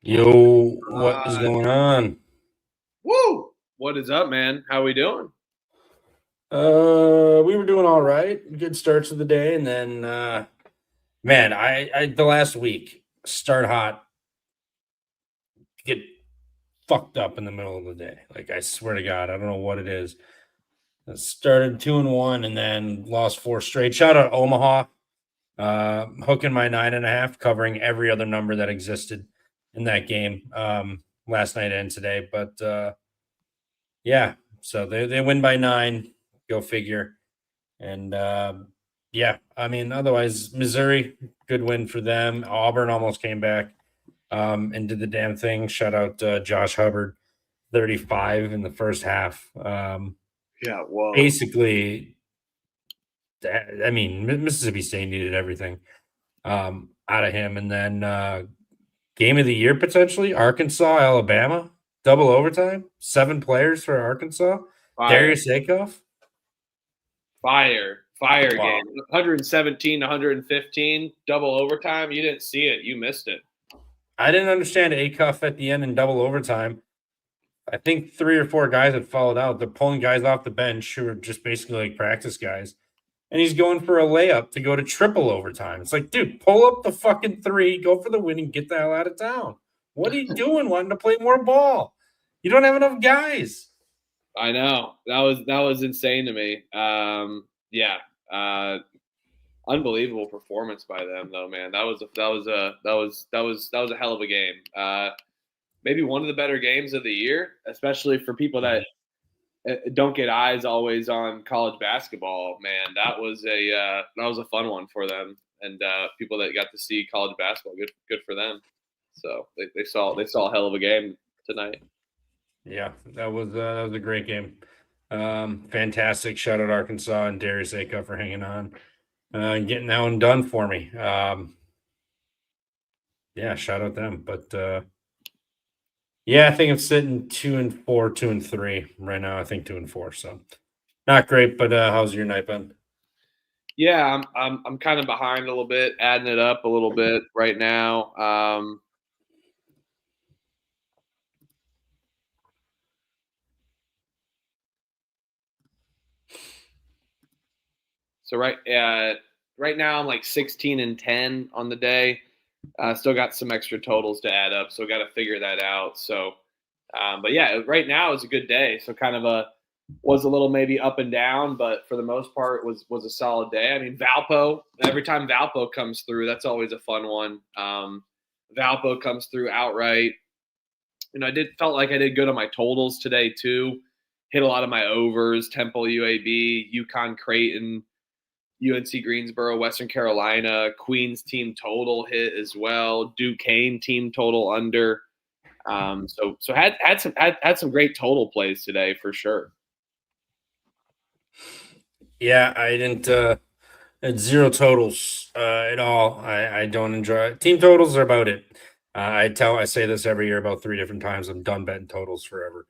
Yo, what is going on? Woo! What is up, man? How we doing? We were doing all right. Good starts of the day, and then man, I the last week start hot, get fucked up in the middle of the day. Like I swear to God, I don't know what it is. I started 2-1 and then lost four straight. Shout out Omaha, hooking my 9.5, covering every other number that existed in that game last night and today. But yeah, so they win by 9. Go figure. And yeah, I mean, otherwise, Missouri, good win for them. Auburn almost came back and did the damn thing. Shout out Josh Hubbard, 35 in the first half. Yeah, whoa. Basically, I mean, Mississippi State needed everything out of him. And then game of the year potentially, Arkansas, Alabama, double overtime, 7 players for Arkansas. Fire, Darius Akoff. fire Wow. game. 117 to 115, double overtime. You didn't see it. You missed it. I didn't understand Acuff at the end in double overtime. I think 3 or 4 guys had followed out. They're pulling guys off the bench who are just basically like practice guys. And he's going for a layup to go to triple overtime. It's like, dude, pull up the fucking 3, go for the win, and get the hell out of town. What are you doing wanting to play more ball? You don't have enough guys. I know. That was insane to me. Yeah. Unbelievable performance by them though, man. That was a hell of a game. Maybe one of the better games of the year, especially for people that don't get eyes always on college basketball. Man, that was a fun one for them, and people that got to see college basketball. Good for them. So they saw a hell of a game tonight. Yeah, that was a great game. Fantastic. Shout out Arkansas and Darius Acuff for hanging on. Getting that one done for me. Yeah, shout out them. But yeah, I think I'm sitting 2-4, 2-3 right now. I think 2-4. So not great, but how's your night been? Yeah, I'm kind of behind a little bit, adding it up a little bit right now. So right now I'm like 16-10 on the day. Still got some extra totals to add up, so got to figure that out. So, but yeah, right now is a good day. So kind of was a little maybe up and down, but for the most part was a solid day. I mean, Valpo. Every time Valpo comes through, that's always a fun one. Valpo comes through outright. I felt like I did good on my totals today too. Hit a lot of my overs. Temple UAB, UConn Creighton, UNC Greensboro, Western Carolina, Queens team total hit as well. Duquesne team total under. So had some great total plays today for sure. Yeah, I didn't at zero totals at all. I don't enjoy it. Team totals are about it. I say this every year about 3 different times. I'm done betting totals forever.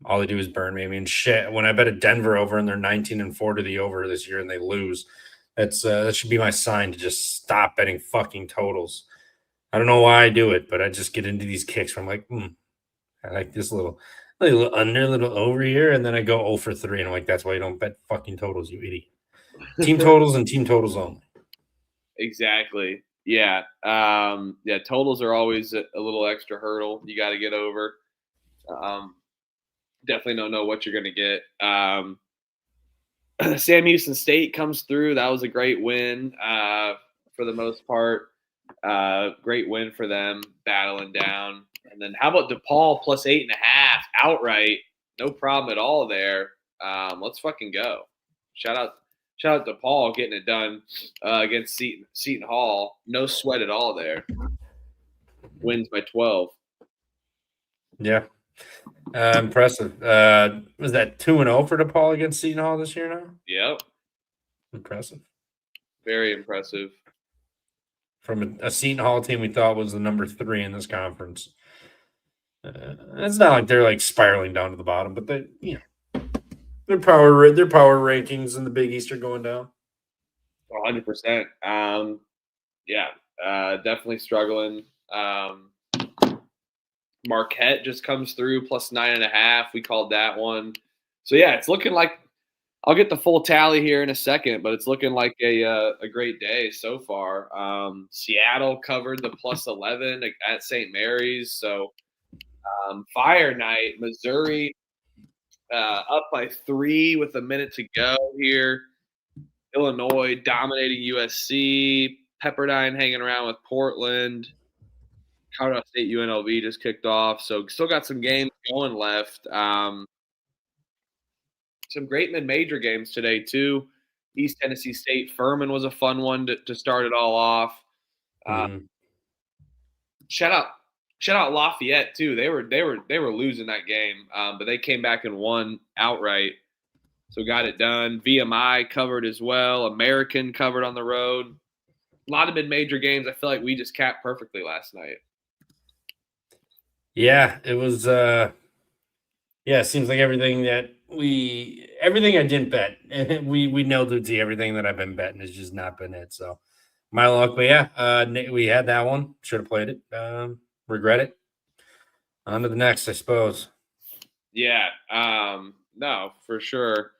All they do is burn me. I mean, shit. When I bet a Denver over and they're 19-4 to the over this year and they lose, that should be my sign to just stop betting fucking totals. I don't know why I do it, but I just get into these kicks where I'm like, I like this little under, little over here, and then I go 0 for 3, and I'm like, that's why you don't bet fucking totals, you idiot. Team totals and team totals only. Exactly. Yeah. Yeah. Totals are always a little extra hurdle you got to get over. Um, Definitely don't know what you're going to get. Sam Houston State comes through. That was a great win for the most part. Great win for them, battling down. And then how about DePaul plus 8.5 outright? No problem at all there. Let's fucking go. Shout out DePaul getting it done against Seton Hall. No sweat at all there. Wins by 12. Yeah. Impressive. Was that 2-0 for DePaul against Seton Hall this year now? Yep. Impressive. Very impressive. From a Seton Hall team we thought was the number 3 in this conference. It's not like they're like spiraling down to the bottom, but their power rankings in the Big East are going down. 100%. Yeah, definitely struggling. Marquette just comes through plus 9.5. We called that one. So yeah, it's looking like I'll get the full tally here in a second, but it's looking like a great day so far. Seattle covered the plus 11 at St. Mary's. So fire night. Missouri up by 3 with a minute to go here. Illinois dominating USC. Pepperdine hanging around with Portland. Colorado State UNLV just kicked off. So still got some games going left. Some great mid-major games today, too. East Tennessee State Furman was a fun one to start it all off. Shout out Lafayette too. They were losing that game, but they came back and won outright. So got it done. VMI covered as well. American covered on the road. A lot of mid-major games. I feel like we just capped perfectly last night. Yeah, it was. It seems like everything I didn't bet, and we nailed it to everything that I've been betting has just not been it. So my luck, but yeah, we had that one. Should have played it. Regret it. On to the next, I suppose. Yeah. No, for sure.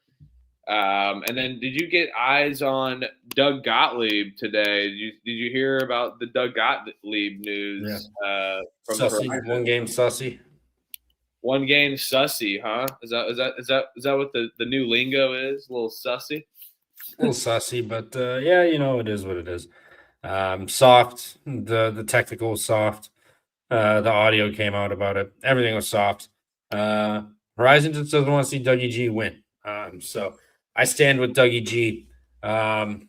And then did you get eyes on Doug Gottlieb today? Did you hear about the Doug Gottlieb news? Yeah. From Sussy, one game Sussy. One game Sussy, huh? Is that what the new lingo is? A little Sussy? A little sussy, but it is what it is. Soft. The technical was soft. The audio came out about it. Everything was soft. Horizon just doesn't want to see Dougie G win. So I stand with Dougie G. The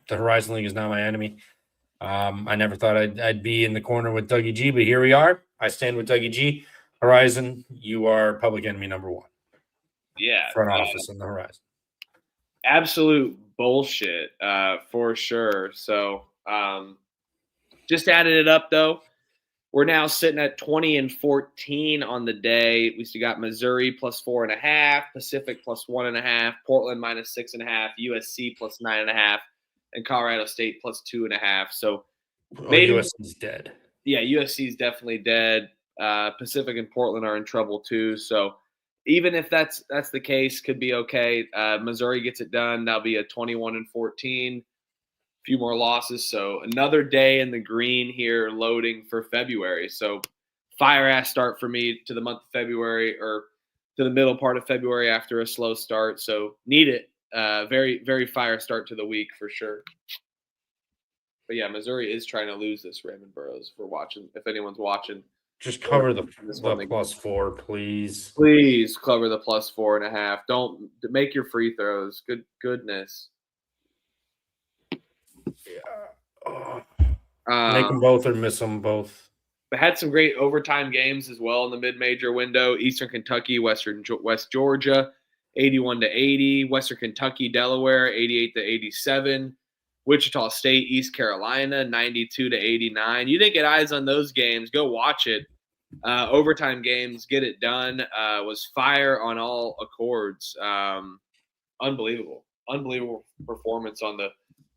Horizon League is not my enemy. I never thought I'd be in the corner with Dougie G, but here we are. I stand with Dougie G. Horizon, you are public enemy number one. Yeah. Front office on the Horizon. Absolute bullshit, for sure. So just added it up, though. We're now sitting at 20-14 on the day. We still got Missouri plus 4.5, Pacific plus 1.5, Portland minus 6.5, USC plus 9.5, and Colorado State plus 2.5. So maybe USC's dead. Yeah, USC is definitely dead. Pacific and Portland are in trouble too. So even if that's the case, could be okay. Missouri gets it done. That'll be a 21-14. Few more losses. So another day in the green here, loading for February. So fire ass start for me to the month of February, or to the middle part of February after a slow start. So need it. Very, very fire start to the week for sure. But yeah, Missouri is trying to lose this, Raymond Burrows, for watching. If anyone's watching, just cover the plus 4, please. Please cover the plus 4.5. Don't make your free throws. Goodness. Yeah. Make them both or miss them both. But had some great overtime games as well in the mid-major window. Eastern Kentucky, West Georgia, 81-80. Western Kentucky, Delaware, 88-87. Wichita State, East Carolina, 92-89. You didn't get eyes on those games. Go watch it. Overtime games, get it done. Was fire on all accords. Unbelievable performance on the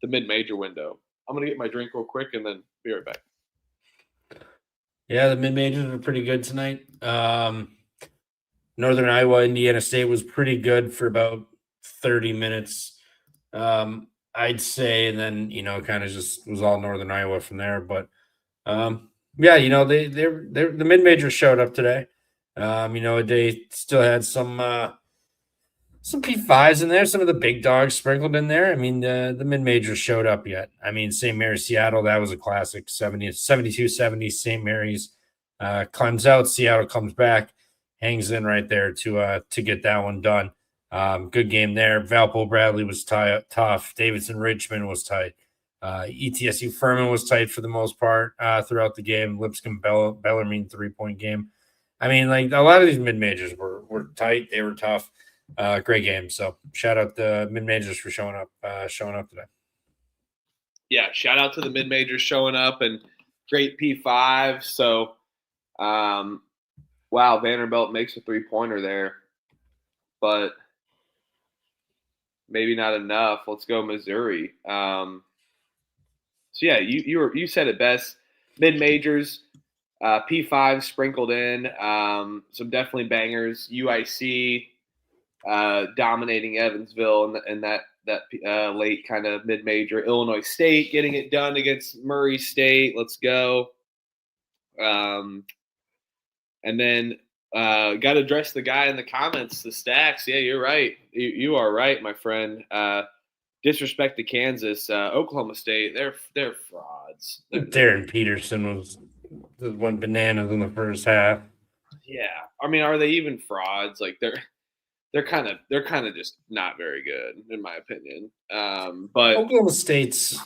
mid-major window. I'm going to get my drink real quick and then be right back. Yeah, the mid-majors were pretty good tonight. Northern Iowa, Indiana State was pretty good for about 30 minutes, I'd say, and then, kind of just was all Northern Iowa from there. But, the mid-majors showed up today. They still had some P5s in there, some of the big dogs sprinkled in there. I mean, the mid-majors showed up yet. I mean, St. Mary's, Seattle, that was a classic, 72-70. St. Mary's climbs out, Seattle comes back, hangs in right there to get that one done. Good game there. Valpo Bradley was tough. Davidson Richmond was tight. ETSU Furman was tight for the most part throughout the game. Lipscomb Bellarmine 3-point game. I mean, like, a lot of these mid-majors were tight. They were tough. Great game. So shout out the mid-majors for showing up today. Yeah, shout out to the mid-majors showing up, and great P5. So, wow, Vanderbilt makes a 3-pointer there, but maybe not enough. Let's go Missouri. So yeah, you said it best. Mid-majors, P5 sprinkled in, some definitely bangers. UIC dominating Evansville and that late kind of mid-major. Illinois State getting it done against Murray State. Let's go. And then got to address the guy in the comments, the stacks. Yeah, you're right. You are right, my friend. Disrespect to Kansas, Oklahoma State. They're frauds. Darren Peterson went bananas in the first half. Yeah, I mean, are they even frauds? Like they're kind of just not very good in my opinion. But Oklahoma State's.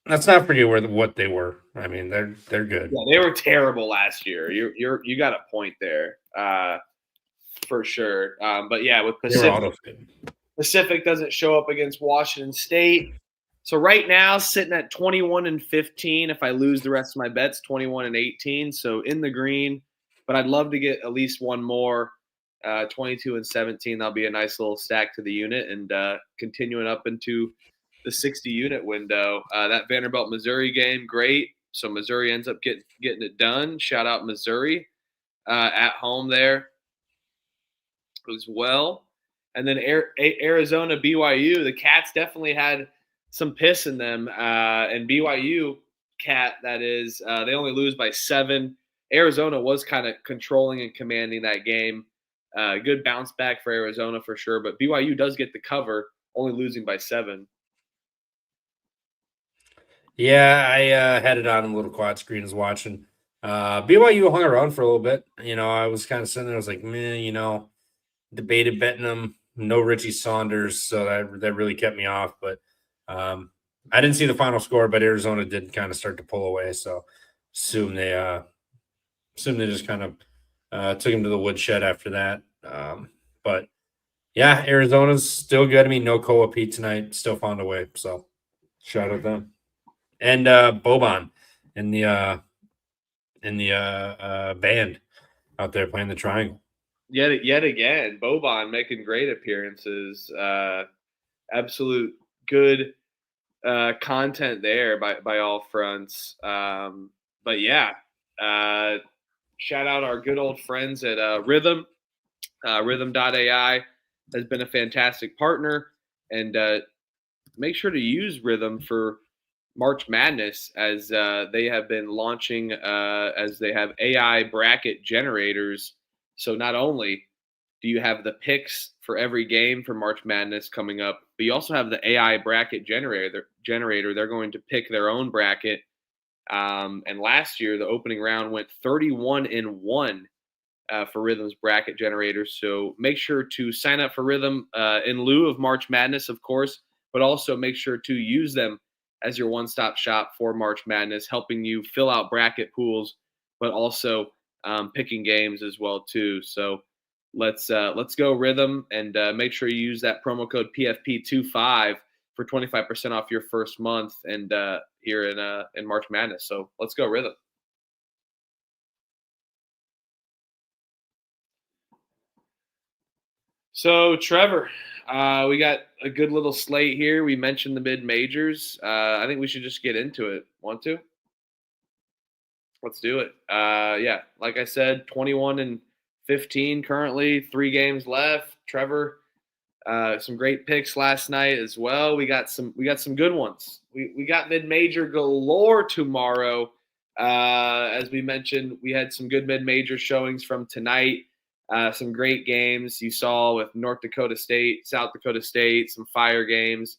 Let's not forget what they were. I mean, they're good. Yeah, they were terrible last year. You got a point there, for sure. But yeah, with Pacific doesn't show up against Washington State. So right now, sitting at 21-15. If I lose the rest of my bets, 21-18. So in the green, but I'd love to get at least one more. 22-17. That'll be a nice little stack to the unit, and continuing up into the 60 unit window. That Vanderbilt Missouri game, great. So Missouri ends up getting it done. Shout out Missouri at home there as well. And then Arizona BYU, the Cats definitely had some piss in them. And BYU Cat, that is, they only lose by 7. Arizona was kind of controlling and commanding that game. Good bounce back for Arizona for sure, but BYU does get the cover, only losing by 7. Yeah, I had it on a little quad screen as watching. BYU hung around for a little bit. I was kind of sitting there. I was like, man, debated betting them. No Richie Saunders, so that really kept me off. But I didn't see the final score, but Arizona did kind of start to pull away. So assume they just kind of took him to the woodshed after that. But yeah, Arizona's still good. I mean, no Koa Pete tonight, still found a way. So shout out them. And Boban in the band out there playing the triangle. Yet again, Boban making great appearances. Absolute good content there by all fronts. But yeah, shout out our good old friends at Rhythm. Rhythm.ai has been a fantastic partner, and make sure to use Rhythm for March Madness, as they have been launching, as they have AI bracket generators. So not only do you have the picks for every game for March Madness coming up, but you also have the AI bracket generator. They're going to pick their own bracket. And last year, the opening round went 31-1 for Rhythm's bracket generator. So make sure to sign up for Rhythm in lieu of March Madness, of course, but also make sure to use them as your one-stop shop for March Madness, helping you fill out bracket pools, but also picking games as well too. So let's go Rhythm, and make sure you use that promo code PFP25 for 25% off your first month, and here in March Madness. So let's go Rhythm. So Trevor, we got a good little slate here. We mentioned the mid majors. I think we should just get into it. Want to? Let's do it. Yeah, like I said, 21-15 currently, 3 games left. Trevor, some great picks last night as well. We got some good ones. We got mid major galore tomorrow. As we mentioned, we had some good mid major showings from tonight. Some great games you saw with North Dakota State, South Dakota State, some fire games.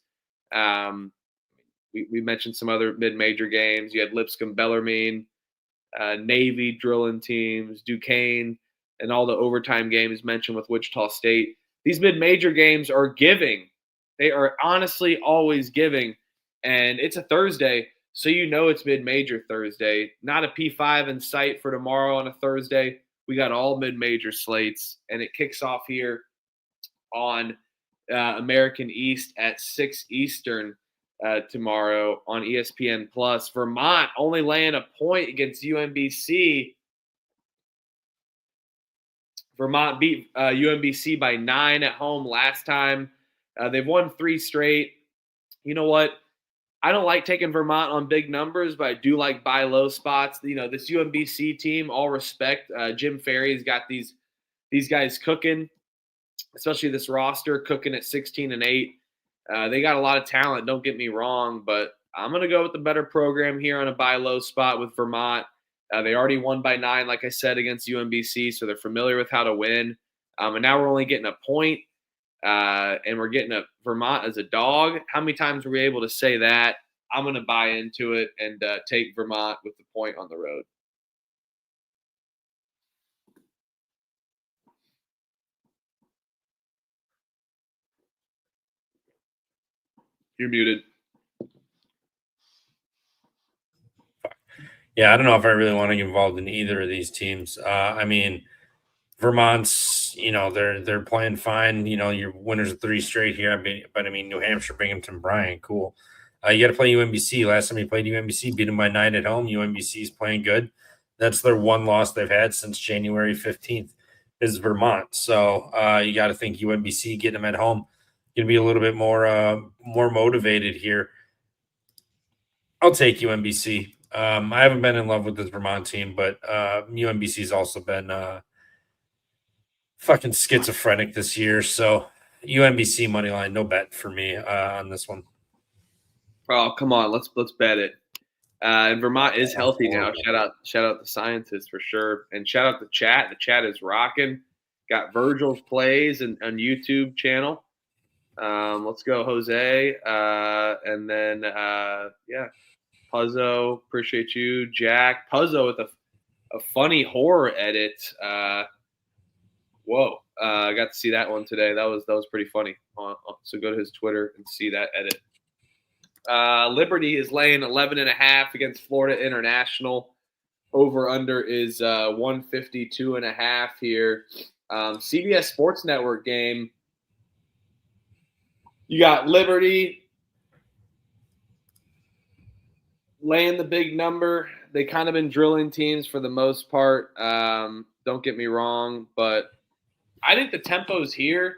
We mentioned some other mid-major games. You had Lipscomb, Bellarmine, Navy drilling teams, Duquesne, and all the overtime games mentioned with Wichita State. These mid-major games are giving. They are honestly always giving. And it's a Thursday, so you know it's mid-major Thursday. Not a P5 in sight for tomorrow on a Thursday. We got all mid-major slates, and it kicks off here on American East at 6 Eastern tomorrow on ESPN+. Vermont only laying a point against UMBC. Vermont beat UMBC by 9 at home last time. They've won 3 straight. You know what? I don't like taking Vermont on big numbers, but I do like buy low spots. This UMBC team, all respect. Jim Ferry's got these guys cooking, especially this roster cooking at 16-8. They got a lot of talent. Don't get me wrong, but I'm going to go with the better program here on a buy low spot with Vermont. They already won by 9, like I said, against UMBC, so they're familiar with how to win. And now we're only getting a point, and we're getting a Vermont as a dog. How many times were we able to say that? I'm going to buy into it and take Vermont with the point on the road. You're muted. Yeah, I don't know if I really want to get involved in either of these teams. I mean, Vermont's, they're playing fine. Your winners of 3 straight here. But I mean, New Hampshire, Binghamton, Bryant, cool. You got to play UMBC. Last time you played UMBC, beat them by 9 at home. UMBC is playing good. That's their one loss they've had since January 15th is Vermont. So you got to think UMBC getting them at home going to be a little bit more motivated here. I'll take UMBC. I haven't been in love with this Vermont team, but UMBC's also been fucking schizophrenic this year. So UMBC money line, no bet for me on this one. Oh, come on, let's bet it. And Vermont is healthy now. Shout out the scientists for sure, and shout out the chat. The chat is rocking. Got Virgil's plays on YouTube channel. Let's go, Jose, and then Puzzo, appreciate you, Jack. Puzzo with a funny horror edit. Whoa, I got to see that one today. That was pretty funny. So go to his Twitter and see that edit. Liberty is laying 11.5 against Florida International. Over under is 152.5 here. CBS Sports Network game. You got Liberty laying the big number. They kind of been drilling teams for the most part. Don't get me wrong, but I think the tempo's here.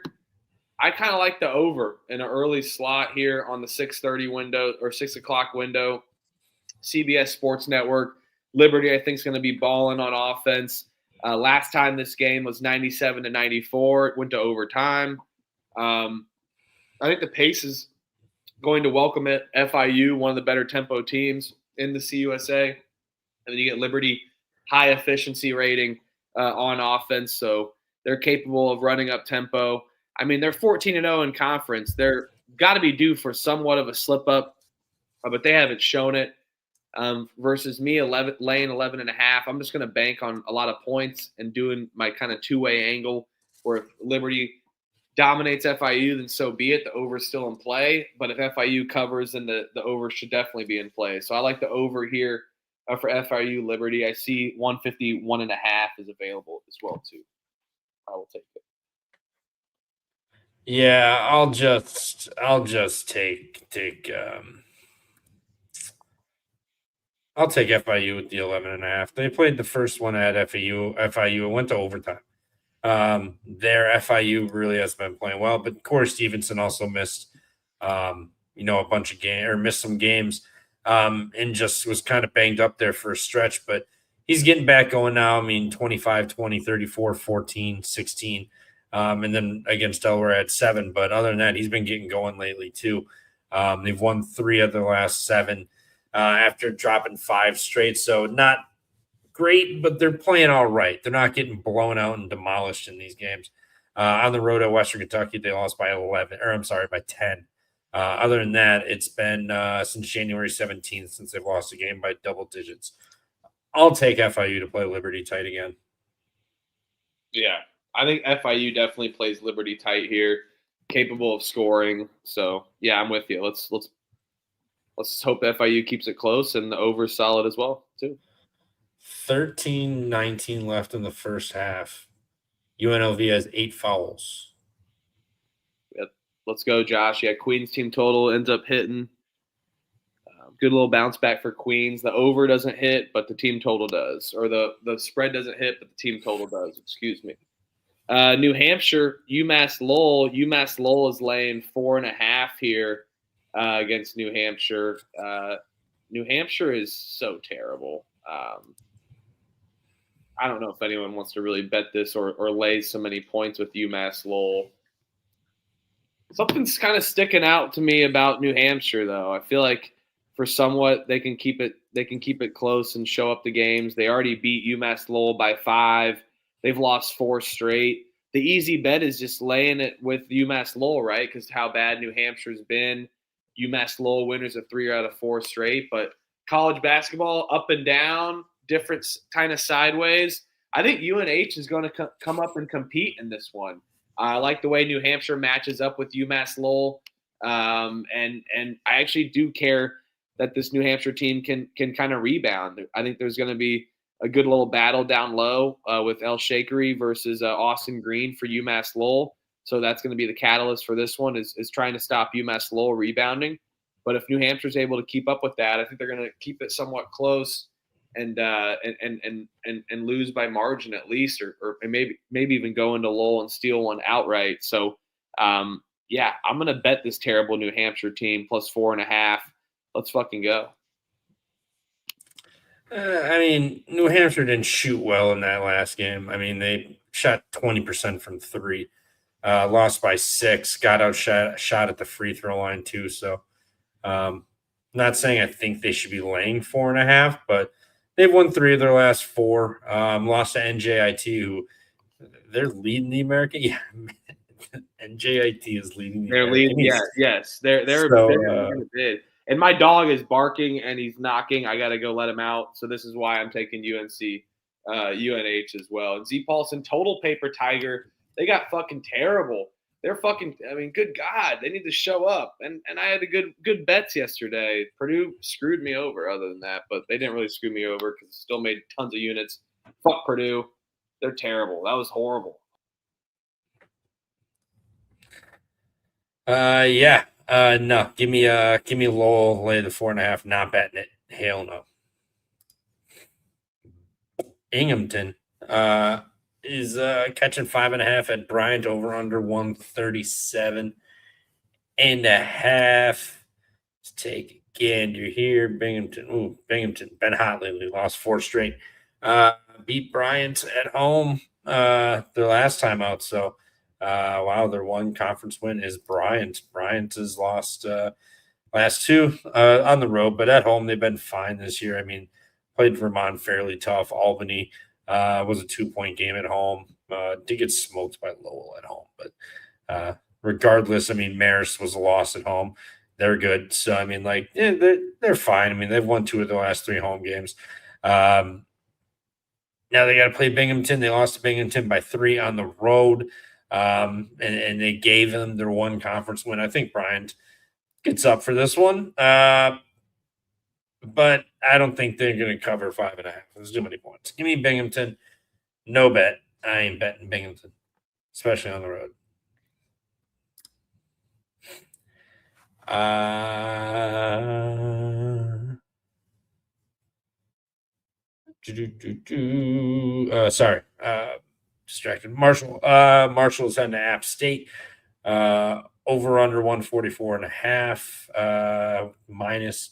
I kind of like the over in an early slot here on the 6:30 window or 6 o'clock window. CBS Sports Network. Liberty, I think, is going to be balling on offense. Last time this game was 97-94. It went to overtime. I think the pace is going to welcome it. FIU, one of the better tempo teams in the CUSA. And then you get Liberty, high efficiency rating on offense. So they're capable of running up tempo. I mean, they're 14-0 in conference. They're got to be due for somewhat of a slip up, but they haven't shown it. Versus me, laying 11.5. I'm just going to bank on a lot of points and doing my kind of two-way angle where if Liberty dominates FIU, then so be it. The over's still in play. But if FIU covers, then the over should definitely be in play. So I like the over here for FIU Liberty. I see 151.5 is available as well, too. I will take it. Yeah, I'll just take I'll take FIU with the 11.5. They played the first one at FIU. It went to overtime. Their FIU really has been playing well, but Corey Stevenson also missed, a bunch of games or missed some games, and just was kind of banged up there for a stretch, but he's getting back going now. I mean, 25, 20, 34, 14, 16, and then against Delaware at 7. But other than that, he's been getting going lately too. They've won 3 of their last 7 after dropping 5 straight. So not great, but they're playing all right. They're not getting blown out and demolished in these games. On the road at Western Kentucky, they lost by 10. Other than that, it's been since January 17th since they've lost a game by double digits. I'll take FIU to play Liberty tight again. Yeah, I think FIU definitely plays Liberty tight here, capable of scoring. So yeah, I'm with you. Let's hope FIU keeps it close and the over's solid as well too. 13-19 left in the first half. UNLV has 8 fouls. Yep. Let's go, Josh. Yeah, Queens team total ends up hitting. Good little bounce back for Queens. The over doesn't hit, but the team total does. Or the spread doesn't hit, but the team total does. Excuse me. New Hampshire, UMass Lowell. UMass Lowell is laying 4.5 here. against New Hampshire. New Hampshire is so terrible. I don't know if anyone wants to really bet this or lay so many points with UMass Lowell. Something's kind of sticking out to me about New Hampshire, though. I feel like for somewhat they can keep it close and show up the games. They already beat UMass Lowell by 5. They've lost 4 straight. The easy bet is just laying it with UMass Lowell, right? Because how bad New Hampshire's been. UMass Lowell winners of 3 out of 4 straight. But college basketball, up and down, different kind of sideways. I think UNH is going to come up and compete in this one. I like the way New Hampshire matches up with UMass Lowell, and I actually do care that this New Hampshire team can kind of rebound. I think there's going to be a good little battle down low with El Shakery versus Austin Green for UMass Lowell. So that's going to be the catalyst for this one is trying to stop UMass Lowell rebounding. But if New Hampshire's able to keep up with that, I think they're going to keep it somewhat close and lose by margin at least, or maybe even go into Lowell and steal one outright. So, yeah, I'm gonna bet this terrible New Hampshire team plus 4.5. Let's fucking go. I mean, New Hampshire didn't shoot well in that last game. I mean, they shot 20% from 3, lost by 6, got outshot at the free throw line too. So, not saying I think they should be laying 4.5, but they've won 3 of their last 4. Lost to NJIT, who they're leading the American. Yeah, NJIT is leading the They're American. leading. Yes. They're a bid. And my dog is barking and he's knocking. I got to go let him out. So this is why I'm taking UNH as well. And Z Paulson, total paper tiger. They got fucking terrible. They're fucking. I mean, good God, they need to show up. And I had a good bets yesterday. Purdue screwed me over. Other than that, but they didn't really screw me over because still made tons of units. Fuck Purdue. They're terrible. That was horrible. Yeah. No. Give me Lowell, lay the 4.5. Not betting it. Hell no. Binghamton is catching 5.5 at Bryant, over under 137.5. Let's take a gander here. Binghamton. Been hot lately. Lost 4 straight. Beat Bryant at home their last time out. So, wow, their one conference win is Bryant. Bryant has lost last 2 on the road, but at home they've been fine this year. I mean, played Vermont fairly tough. Albany was a 2-point game at home. Did get smoked by Lowell at home, but regardless, I mean, Marist was a loss at home. They're good. So, I mean, like, yeah, they're fine. I mean, they've won 2 of the last 3 home games. Now they got to play Binghamton. They lost to Binghamton by 3 on the road, and they gave them their one conference win. I think Bryant gets up for this one, but I don't think they're going to cover 5.5. There's too many points. Give me Binghamton. No bet. I ain't betting Binghamton, especially on the road. Sorry. Distracted. Marshall's heading to App State. Over under 144.5. Minus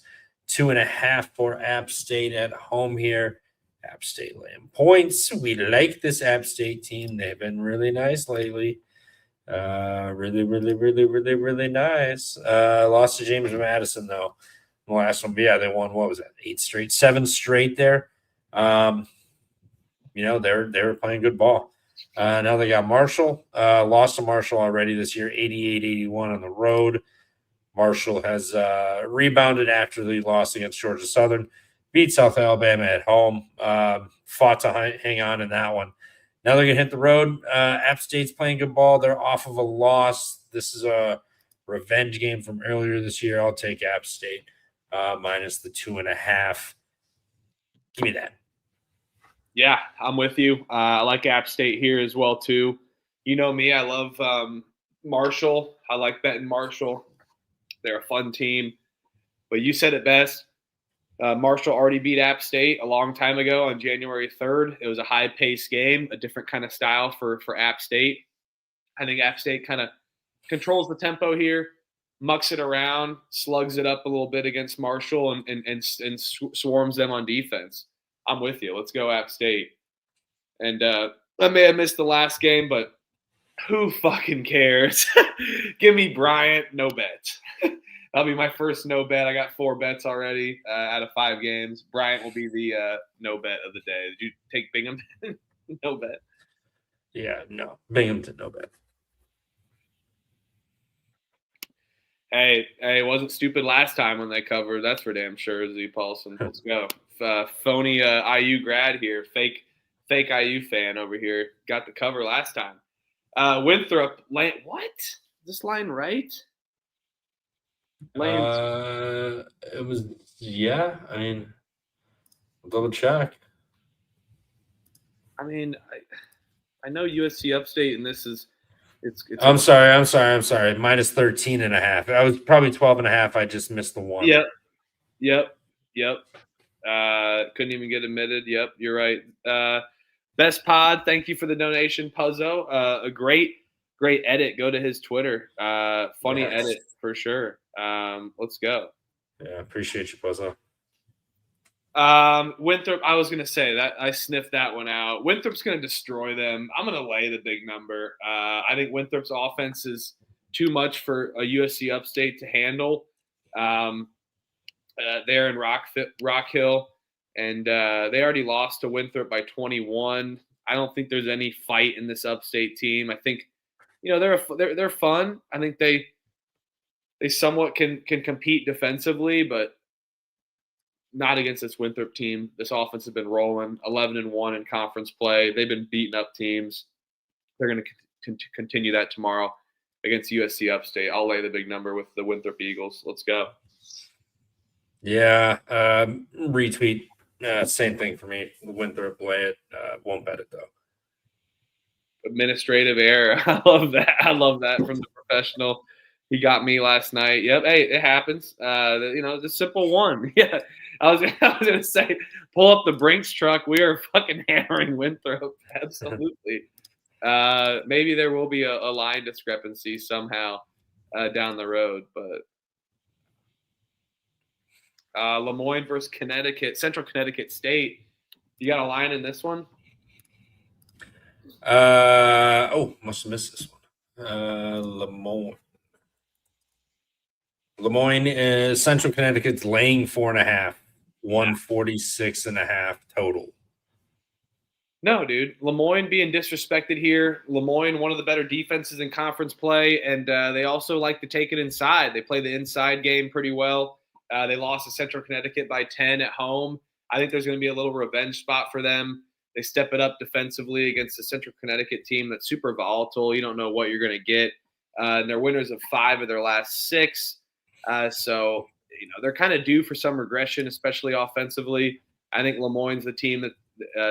2.5 for App State at home here. App State laying points. We like this App State team. They've been really nice lately. Really nice. Lost to James Madison though. The last one, but yeah, they won. What was that? 7 straight there. They were playing good ball. Now they got Marshall. Lost to Marshall already this year, 88-81 on the road. Marshall has rebounded after the loss against Georgia Southern. Beat South Alabama at home. Fought to hang on in that one. Now they're going to hit the road. App State's playing good ball. They're off of a loss. This is a revenge game from earlier this year. I'll take App State minus the 2.5. Give me that. Yeah, I'm with you. I like App State here as well, too. You know me. I love Marshall. I like betting Marshall. They're a fun team. But you said it best. Marshall already beat App State a long time ago on January 3rd. It was a high-paced game, a different kind of style for App State. I think App State kind of controls the tempo here. mucks it around, slugs it up a little bit against Marshall, and swarms them on defense. I'm with you. Let's go App State. And I may have missed the last game, but who fucking cares? Give me Bryant, no bets. That'll be my first no bet. I got 4 bets already out of 5 games. Bryant will be the no bet of the day. Did you take Binghamton? No bet. Yeah, no. Binghamton, no bet. Hey, it wasn't stupid last time when they covered. That's for damn sure, Z Paulson. Let's go. Phony IU grad here. Fake IU fan over here. Got the cover last time. Winthrop, what? Is this line right? It was, yeah. I mean, double check. I mean, I know USC Upstate, and this is it's. I'm sorry. Minus 13.5. I was probably 12.5. I just missed the one. Yep. Couldn't even get admitted. Yep, you're right. Best Pod, thank you for the donation, Puzzo. A great edit. Go to his Twitter. Funny edit for sure. Let's go. Yeah, appreciate you, Puzzo. Winthrop, I was gonna say that I sniffed that one out. Winthrop's gonna destroy them. I'm gonna lay the big number. I think Winthrop's offense is too much for a USC Upstate to handle. They're in Rock Hill, and they already lost to Winthrop by 21. I don't think there's any fight in this Upstate team. I think, they're fun. I think they somewhat can compete defensively, but not against this Winthrop team. This offense has been rolling 11-1 in conference play. They've been beating up teams. They're going to continue that tomorrow against USC Upstate. I'll lay the big number with the Winthrop Eagles. Let's go. Yeah, retweet. Same thing for me. Winthrop, lay it. Won't bet it though. Administrative error. I love that from the professional. He got me last night. Yep. Hey, it happens. The simple one. Yeah. I was gonna say, pull up the Brinks truck. We are fucking hammering Winthrop. Absolutely. Maybe there will be a line discrepancy somehow down the road, but Lemoyne versus Connecticut, Central Connecticut State. You got a line in this one? Must have missed this one. Lemoyne is Central Connecticut's laying 4.5, 146.5 total. No, dude. Lemoyne being disrespected here. Lemoyne, one of the better defenses in conference play, and they also like to take it inside. They play the inside game pretty well. They lost to Central Connecticut by 10 at home. I think there's going to be a little revenge spot for them. They step it up defensively against the Central Connecticut team that's super volatile. You don't know what you're going to get. And they're winners of 5 of their last 6. So they're kind of due for some regression, especially offensively. I think Lemoyne's the team that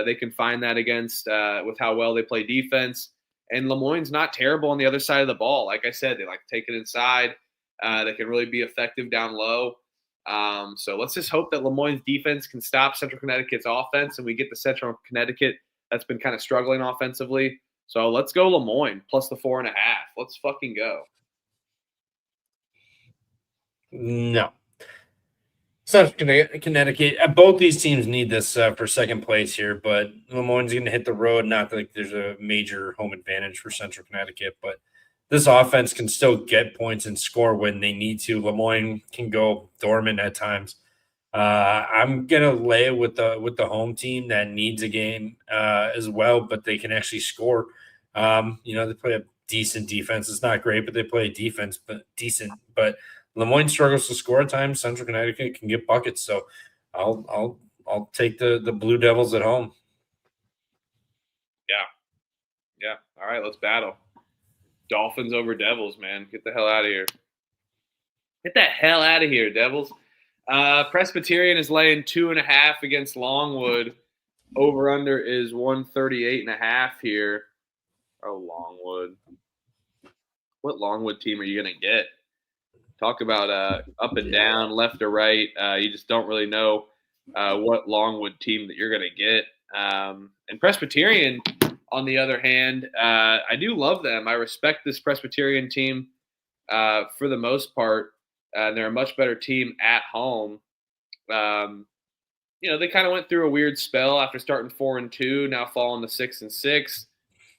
they can find that against with how well they play defense. And Lemoyne's not terrible on the other side of the ball. Like I said, they like to take it inside. They can really be effective down low. So let's just hope that Lemoyne's defense can stop Central Connecticut's offense, and we get the Central Connecticut that's been kind of struggling offensively. So let's go Lemoyne plus the 4.5. Let's fucking go. No. Central Connecticut. Both these teams need this for second place here, but Lemoyne's going to hit the road. Not that there's a major home advantage for Central Connecticut, but this offense can still get points and score when they need to. Lemoyne can go dormant at times. I'm gonna lay it with the home team that needs a game as well, but they can actually score. They play a decent defense. It's not great, but they play a defense, but decent. But Lemoyne struggles to score at times. Central Connecticut can get buckets, so I'll take the Blue Devils at home. Yeah. All right, let's battle. Dolphins over Devils, man. Get the hell out of here. Get the hell out of here, Devils. Presbyterian is laying 2.5 against Longwood. Over-under is 138.5 here. Oh, Longwood. What Longwood team are you going to get? Talk about up and down, left or right. You just don't really know what Longwood team that you're going to get. And Presbyterian, on the other hand, I do love them. I respect this Presbyterian team. for the most part. They're a much better team at home. They kind of went through a weird spell after starting 4-2, now falling to 6-6.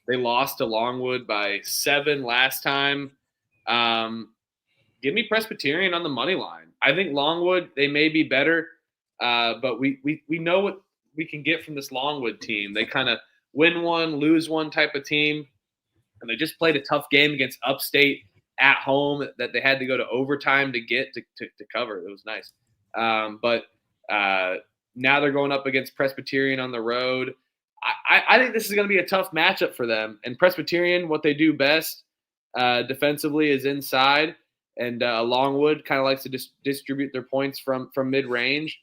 They lost to Longwood by 7 last time. Give me Presbyterian on the money line. I think Longwood, they may be better, but we know what we can get from this Longwood team. They kind of win one, lose one type of team, and they just played a tough game against Upstate at home that they had to go to overtime to get to cover. It was nice. But now they're going up against Presbyterian on the road. I think this is going to be a tough matchup for them. And Presbyterian, what they do best defensively is inside. And Longwood kind of likes to distribute their points from mid-range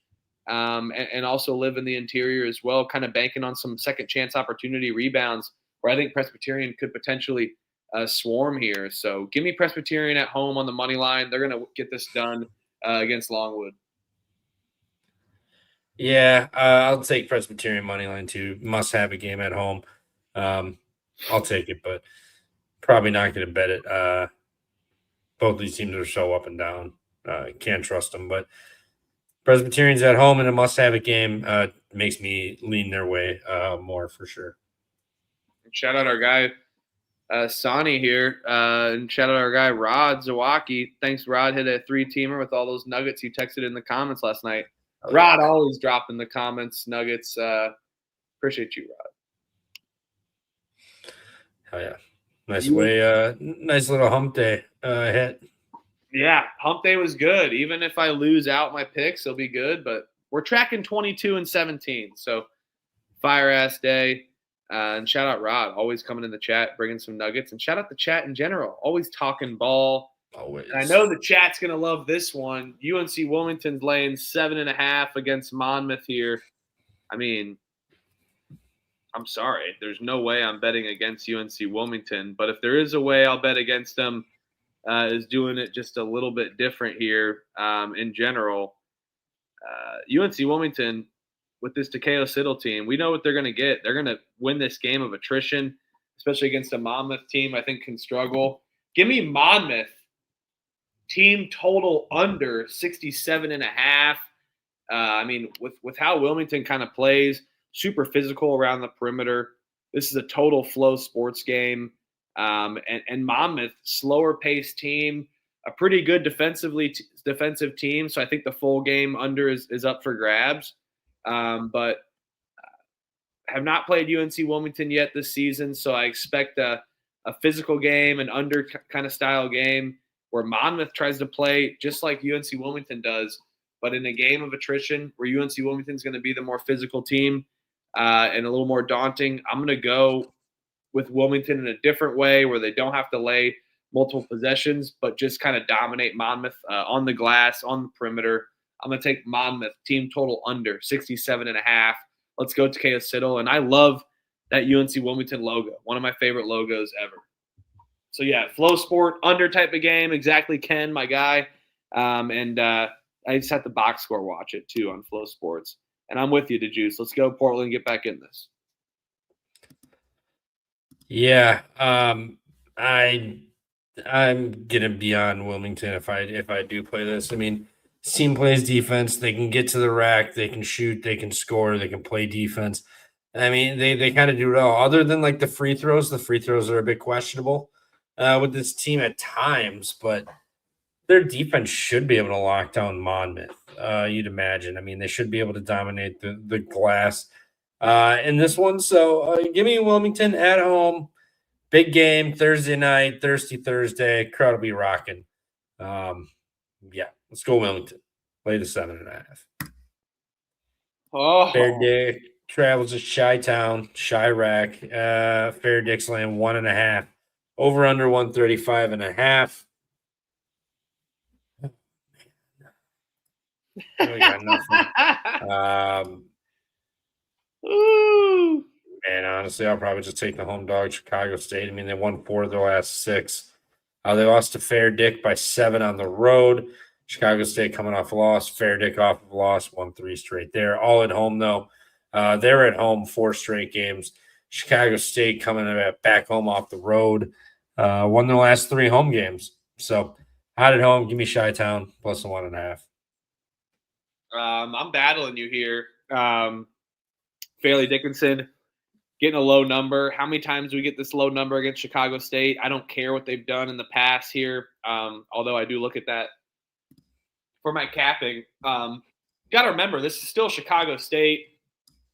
and also live in the interior as well, kind of banking on some second chance opportunity rebounds where I think Presbyterian could potentially swarm here. So give me Presbyterian at home on the money line. They're going to get this done against Longwood. Yeah, I'll take Presbyterian money line too. Must have a game at home. I'll take it, but probably not going to bet it. Both these teams are so up and down. Can't trust them, but Presbyterian's at home and a must-have game makes me lean their way more for sure. Shout out our guy Sonny here, and shout out our guy Rod Zawacki. Thanks, Rod. Hit a 3-teamer with all those nuggets you texted in the comments last night. Rod always dropping the comments nuggets. Appreciate you, Rod. Oh yeah, nice little hump day hit. Yeah, hump day was good. Even if I lose out my picks, it'll be good. But we're tracking 22-17, so fire ass day. And shout out Rod, always coming in the chat, bringing some nuggets, and shout out the chat in general, always talking ball. Always. And I know the chat's gonna love this one. UNC Wilmington's laying 7.5 against Monmouth here. I mean, I'm sorry, there's no way I'm betting against UNC Wilmington, but if there is a way I'll bet against them, is doing it just a little bit different here. In general, UNC Wilmington with this Takeo Siddle team, we know what they're going to get. They're going to win this game of attrition, especially against a Monmouth team I think can struggle. Give me Monmouth team total under 67.5. I mean, with how Wilmington kind of plays, super physical around the perimeter. This is a total flow sports game. And Monmouth, slower paced team, a pretty good defensive team. So I think the full game under is up for grabs. But have not played UNC Wilmington yet this season. So I expect a physical game, an under kind of style game where Monmouth tries to play just like UNC Wilmington does, but in a game of attrition where UNC Wilmington is going to be the more physical team and a little more daunting. I'm going to go with Wilmington in a different way where they don't have to lay multiple possessions, but just kind of dominate Monmouth on the glass, on the perimeter. I'm going to take Monmouth team total under 67.5. Let's go to Takeo Siddle. And I love that UNC Wilmington logo, one of my favorite logos ever. So, yeah, flow sport, under type of game, exactly Ken, my guy. I just have to box score watch it, too, on Flow Sports. And I'm with you, DeJuice. Let's go, Portland, get back in this. Yeah, I'm gonna be on Wilmington if I do play this. I mean, team plays defense. They can get to the rack. They can shoot. They can score. They can play defense. I mean, they kind of do it all. Other than like the free throws are a bit questionable with this team at times, but their defense should be able to lock down Monmouth. You'd imagine. I mean, they should be able to dominate the glass in this one. So give me Wilmington at home. Big game Thursday night, Thirsty Thursday. Crowd will be rocking. Yeah, let's go Wilmington. Play the 7.5. Oh, Fair Dick travels to Chi-Town, Chirac. Fair Dick's laying 1.5. Over under 135.5. We got nothing. Ooh. And honestly, I'll probably just take the home dog, Chicago State. I mean, they won 4 of their last 6. They lost to Fair Dick by 7 on the road. Chicago State coming off a loss. Fair Dick off of a loss, won 3 straight there. All at home, though. They're at home 4 straight games. Chicago State coming back home off the road. Won their last 3 home games. So Hot at home. Give me Chi-Town plus the 1.5. I'm battling you here. Fairleigh Dickinson getting a low number. How many times do we get this low number against Chicago State? I don't care what they've done in the past here, although I do look at that for my capping. Got to remember, this is still Chicago State.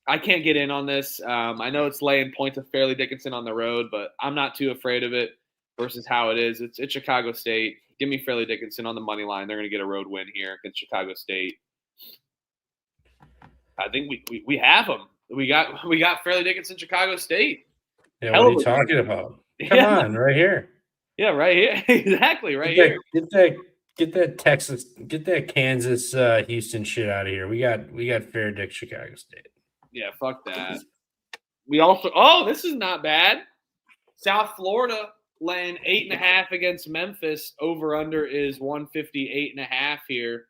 I can't get in on this. I know it's laying points of Fairleigh Dickinson on the road, but I'm not too afraid of it versus how it is. It's Chicago State. Give me Fairleigh Dickinson on the money line. They're going to get a road win here against Chicago State. I think we have them. We got Fairleigh Dickinson, Chicago State. Yeah, what are you talking about? Come on, right here. Yeah, right here. Exactly, right here. Get that Texas, get that Kansas, Houston shit out of here. We got Fair Dick, Chicago State. Yeah, fuck that. We also this is not bad. South Florida laying 8.5 against Memphis. Over under is 158.5 here.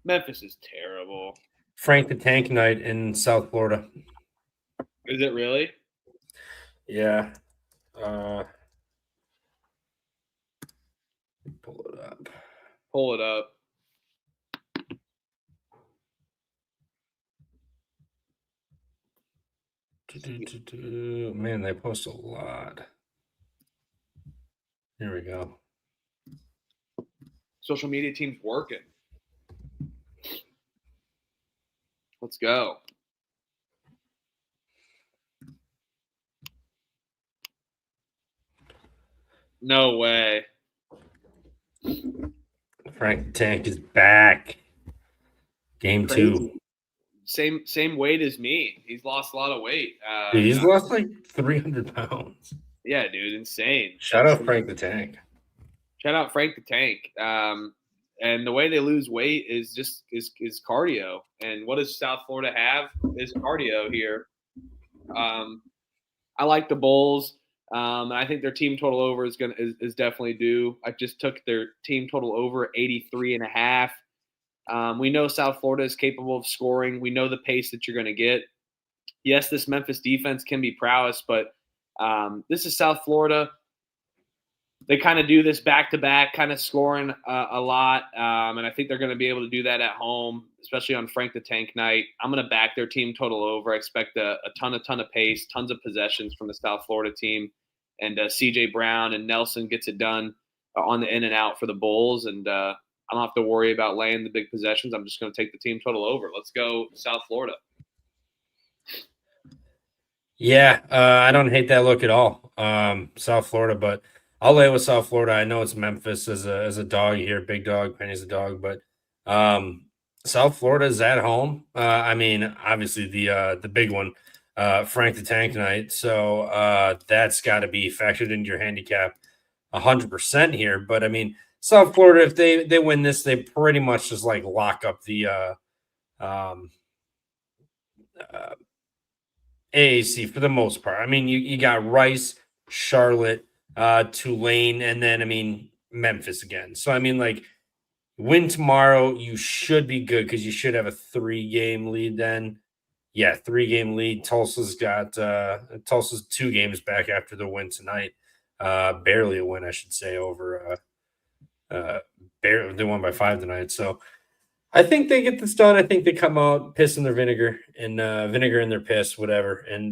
Memphis is terrible. Frank the Tank night in South Florida. Is it really? Yeah. Pull it up. Pull it up. Man, they post a lot. Here we go. Social media team's working. Let's go. No way. Frank the Tank is back. Game Crazy. 2. Same weight as me. He's lost a lot of weight. Dude, he's lost like 300 pounds. Yeah, dude, insane. Shout out Frank the Tank. Shout out Frank the Tank. And the way they lose weight is just is cardio. And what does South Florida have? Is cardio here. I like the Bulls. And I think their team total over is definitely due. I just took their team total over 83.5. We know South Florida is capable of scoring. We know the pace that you're going to get. Yes, this Memphis defense can be prowess, but this is South Florida. They kind of do this back-to-back, kind of scoring a lot, and I think they're going to be able to do that at home, especially on Frank the Tank night. I'm going to back their team total over. I expect a ton of pace, tons of possessions from the South Florida team, and C.J. Brown and Nelson gets it done on the in and out for the Bulls, and I don't have to worry about laying the big possessions. I'm just going to take the team total over. Let's go South Florida. Yeah, I don't hate that look at all. South Florida, but I'll lay with South Florida. I know it's Memphis as a dog here, big dog, Penny's a dog, but South Florida is at home. I mean, obviously the big one, Frank the Tank night. So that's got to be factored into your handicap 100% here. But I mean, South Florida, if they win this, they pretty much just like lock up the AAC for the most part. I mean, you got Rice, Charlotte, Tulane, and then I mean Memphis again. So I mean, like, win tomorrow, you should be good because you should have a 3-game lead then. Yeah, 3-game lead. Tulsa's 2 games back after the win tonight. Barely a win, I should say, over barely. They won by 5 tonight. So I think they get this done. I think they come out, piss in their vinegar, and vinegar in their piss, whatever, and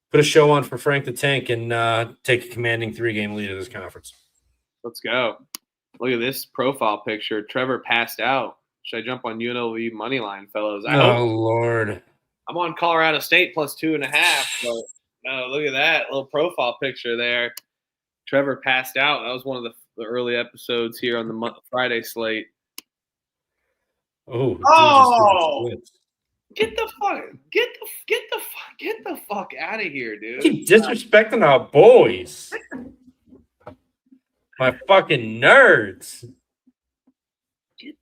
put a show on for Frank the Tank and take a commanding 3-game lead of this conference. Let's go. Look at this profile picture. Trevor passed out. Should I jump on UNLV money line, fellas? Lord. I'm on Colorado State plus 2.5. But look at that little profile picture there. Trevor passed out. That was one of the early episodes here on the Friday slate. Oh! Get the fuck out of here, dude! Keep disrespecting our boys. My fucking nerds. Get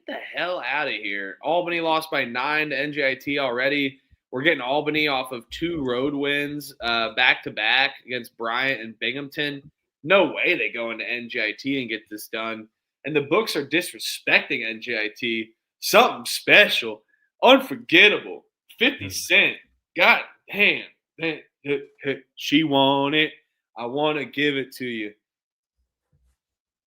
the hell out of here. Albany lost by 9 to NJIT already. We're getting Albany off of 2 road wins back to back against Bryant and Binghamton. No way they go into NJIT and get this done. And the books are disrespecting NJIT. Something special. Unforgettable. 50 Cent. God damn. Man. She want it. I want to give it to you.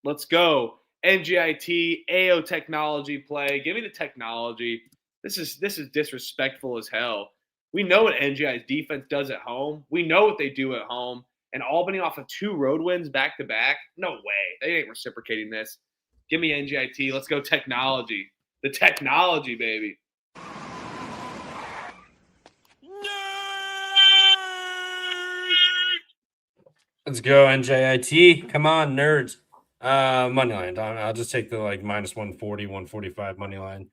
Let's go. NGIT, AO technology play. Give me the technology. This is disrespectful as hell. We know what NGI's defense does at home. We know what they do at home. And Albany off of 2 road wins back to back. No way. They ain't reciprocating this. Give me NGIT. Let's go technology. The technology, baby. Let's go, NJIT. Come on, nerds. Money line. I'll just take the like minus 140, 145 money line.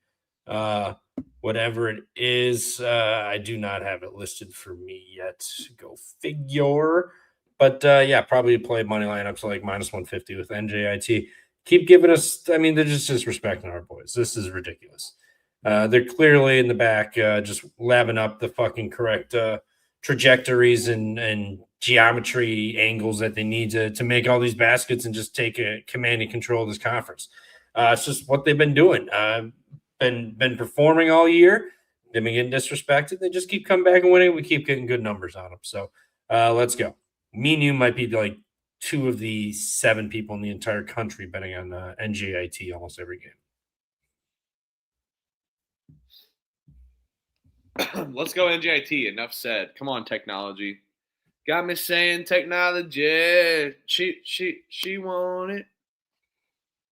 Whatever it is. I do not have it listed for me yet. Go figure. But yeah, probably play money line up to like minus 150 with NJIT. Keep giving us. I mean, they're just disrespecting our boys. This is ridiculous. They're clearly in the back, just labbing up the fucking correct trajectories and geometry angles that they need to make all these baskets and just take a command and control of this conference. It's just what they've been doing. Been performing all year. They've been getting disrespected. They just keep coming back and winning. We keep getting good numbers on them. So let's go. Me and you might be like 2 of the 7 people in the entire country betting on NGIT almost every game. Let's go NGIT. Enough said. Come on, technology. Got me saying technology. She want it.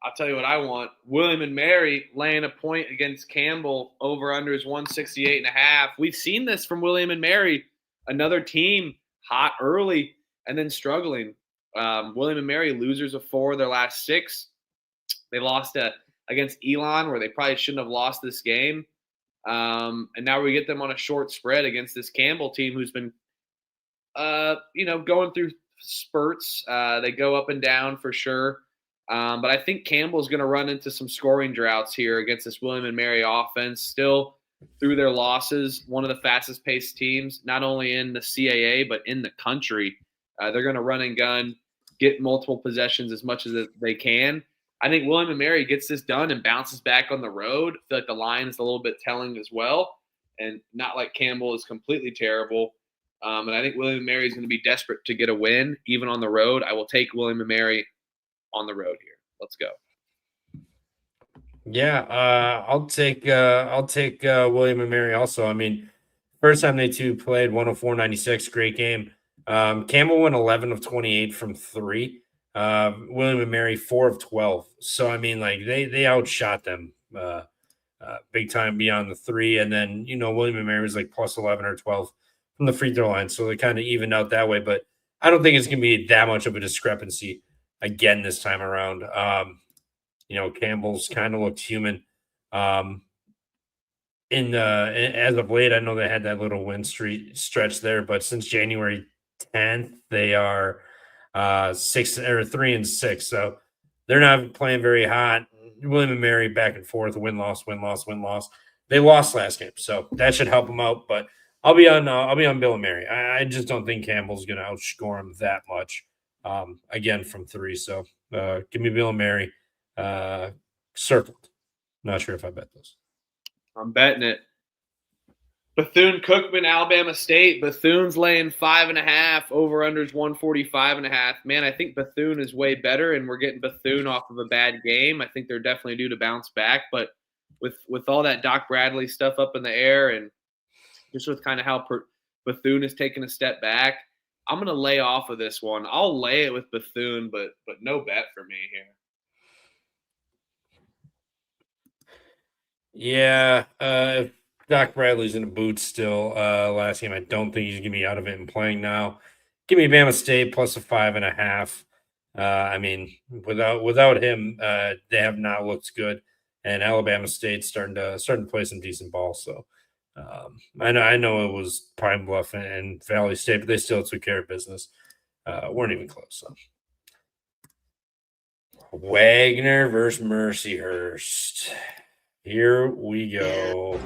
I'll tell you what I want. William and Mary laying a point against Campbell. Over under is 168.5. We've seen this from William and Mary. Another team hot early and then struggling. William and Mary losers of 4 of their last 6. They lost against Elon, where they probably shouldn't have lost this game. And now we get them on a short spread against this Campbell team who's been, going through spurts. They go up and down for sure. But I think Campbell's going to run into some scoring droughts here against this William and Mary offense. Still, through their losses, one of the fastest paced teams, not only in the CAA, but in the country. They're going to run and gun, get multiple possessions as much as they can. I think William and Mary gets this done and bounces back on the road. I feel like the line is a little bit telling as well, and not like Campbell is completely terrible. And I think William and Mary is going to be desperate to get a win, even on the road. I will take William and Mary on the road here. Let's go. Yeah, I'll take William and Mary also. I mean, first time they 2 played 104-96, great game. Campbell went 11 of 28 from 3. William and Mary 4 of 12. So I mean, like they outshot them big time beyond the 3, and then William and Mary was like plus 11 or 12 from the free throw line, so they kind of evened out that way. But I don't think it's gonna be that much of a discrepancy again this time around. Campbell's kind of looked human. As of late, I know they had that little win stretch there, but since January 10th, they are 3-6. So they're not playing very hot. William and Mary back and forth, win loss. They lost last game, so that should help them out. But I'll be on Bill and Mary. I just don't think Campbell's going to outscore them that much. Again from 3. So give me Bill and Mary. Circled. Not sure if I bet those. I'm betting it. Bethune-Cookman, Alabama State. Bethune's laying 5.5. Over-under's 145.5. Man, I think Bethune is way better, and we're getting Bethune off of a bad game. I think they're definitely due to bounce back. But with all that Doc Bradley stuff up in the air and just with kind of how Bethune is taking a step back, I'm going to lay off of this one. I'll lay it with Bethune, but no bet for me here. Yeah, if Doc Bradley's in a boot still. Last game, I don't think he's going to be out of it and playing now. Give me Bama State plus a 5.5. I mean, without him, they have not looked good, and Alabama State's starting to play some decent ball. So I know it was Pine Bluff and Valley State, but they still took care of business. Weren't even close. So. Wagner versus Mercyhurst. Here we go.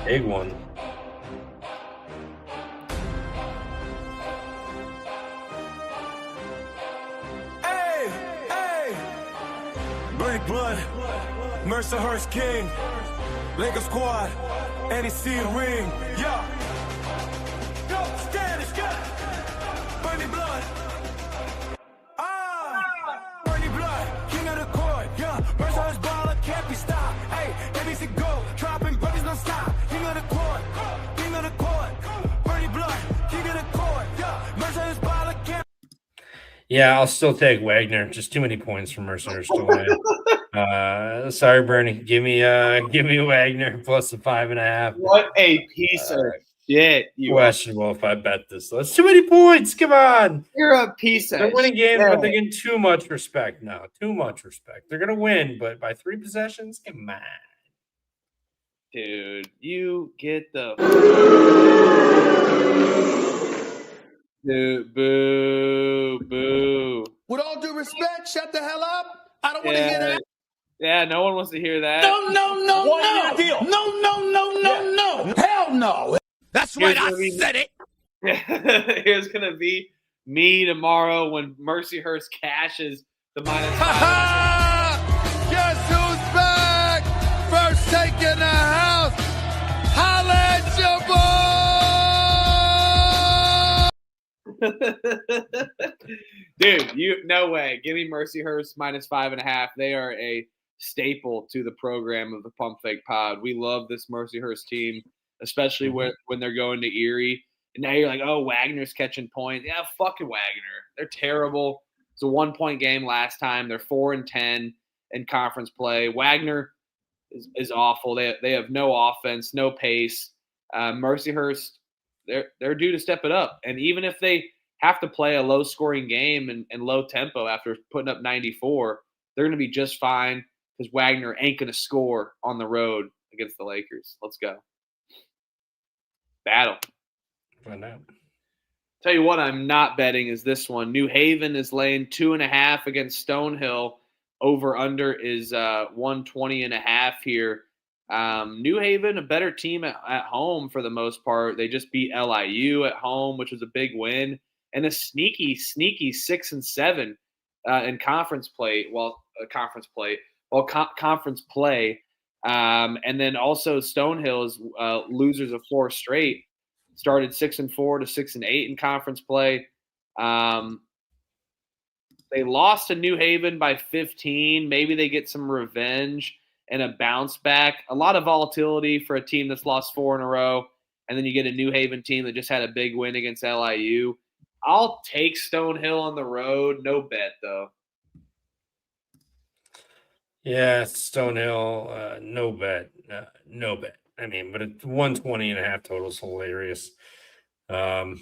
Big one. Hey! Black blood, Mercyhurst King, Lakers squad. NEC ring, yeah. Go, stand, Bernie Blood. Bernie Blood, king of the court, yeah. Mercer's baller can't be stopped. Hey, NEC go, dropping brothers no stop. King of the court, Bernie Blood, king of the court, yeah. Mercer's baller can't. Yeah, I'll still take Wagner. Just too many points for Mercer to win. Sorry, Bernie. Give me Wagner plus the 5.5. What a piece of shit you are. Questionable if I bet this. That's too many points. Come on. You're a piece of They're winning games, shit. but they're getting too much respect now. Too much respect. They're gonna win, but by 3 possessions, come on. Dude, you get the Dude, boo. With all due respect, shut the hell up. I don't want to hear that. Yeah, no one wants to hear that. No. One-year deal. No. Hell no. That's right. I said it. Here's gonna be me tomorrow when Mercyhurst cashes the -5. Guess who's back? First taking the house. Holla at your boy. Dude, no way. Give me Mercyhurst -5.5. They are a staple to the program of the Pump Fake Pod. We love this Mercyhurst team, especially when they're going to Erie. And now you're like, oh, Wagner's catching points. Yeah, fucking Wagner. They're terrible. It's a 1-point game last time. They're 4-10 in conference play. Wagner is awful. They have no offense, no pace. Mercyhurst, they're due to step it up. And even if they have to play a low-scoring game and low tempo after putting up 94, they're going to be just fine because Wagner ain't going to score on the road against the Lakers. Let's go. Battle. Find out. Tell you what I'm not betting is this one. New Haven is laying 2.5 against Stonehill. Over-under is 120.5 here. New Haven, a better team at home for the most part. They just beat LIU at home, which was a big win. And a sneaky 6-7 in conference play. Conference play. And then also Stonehill is losers of 4 straight. Started 6-4 to 6-8 in conference play. They lost to New Haven by 15. Maybe they get some revenge and a bounce back. A lot of volatility for a team that's lost 4 in a row. And then you get a New Haven team that just had a big win against LIU. I'll take Stonehill on the road. No bet, though. Yeah, Stonehill, no bet. No bet. I mean, but it's 120.5 total is hilarious. Yeah,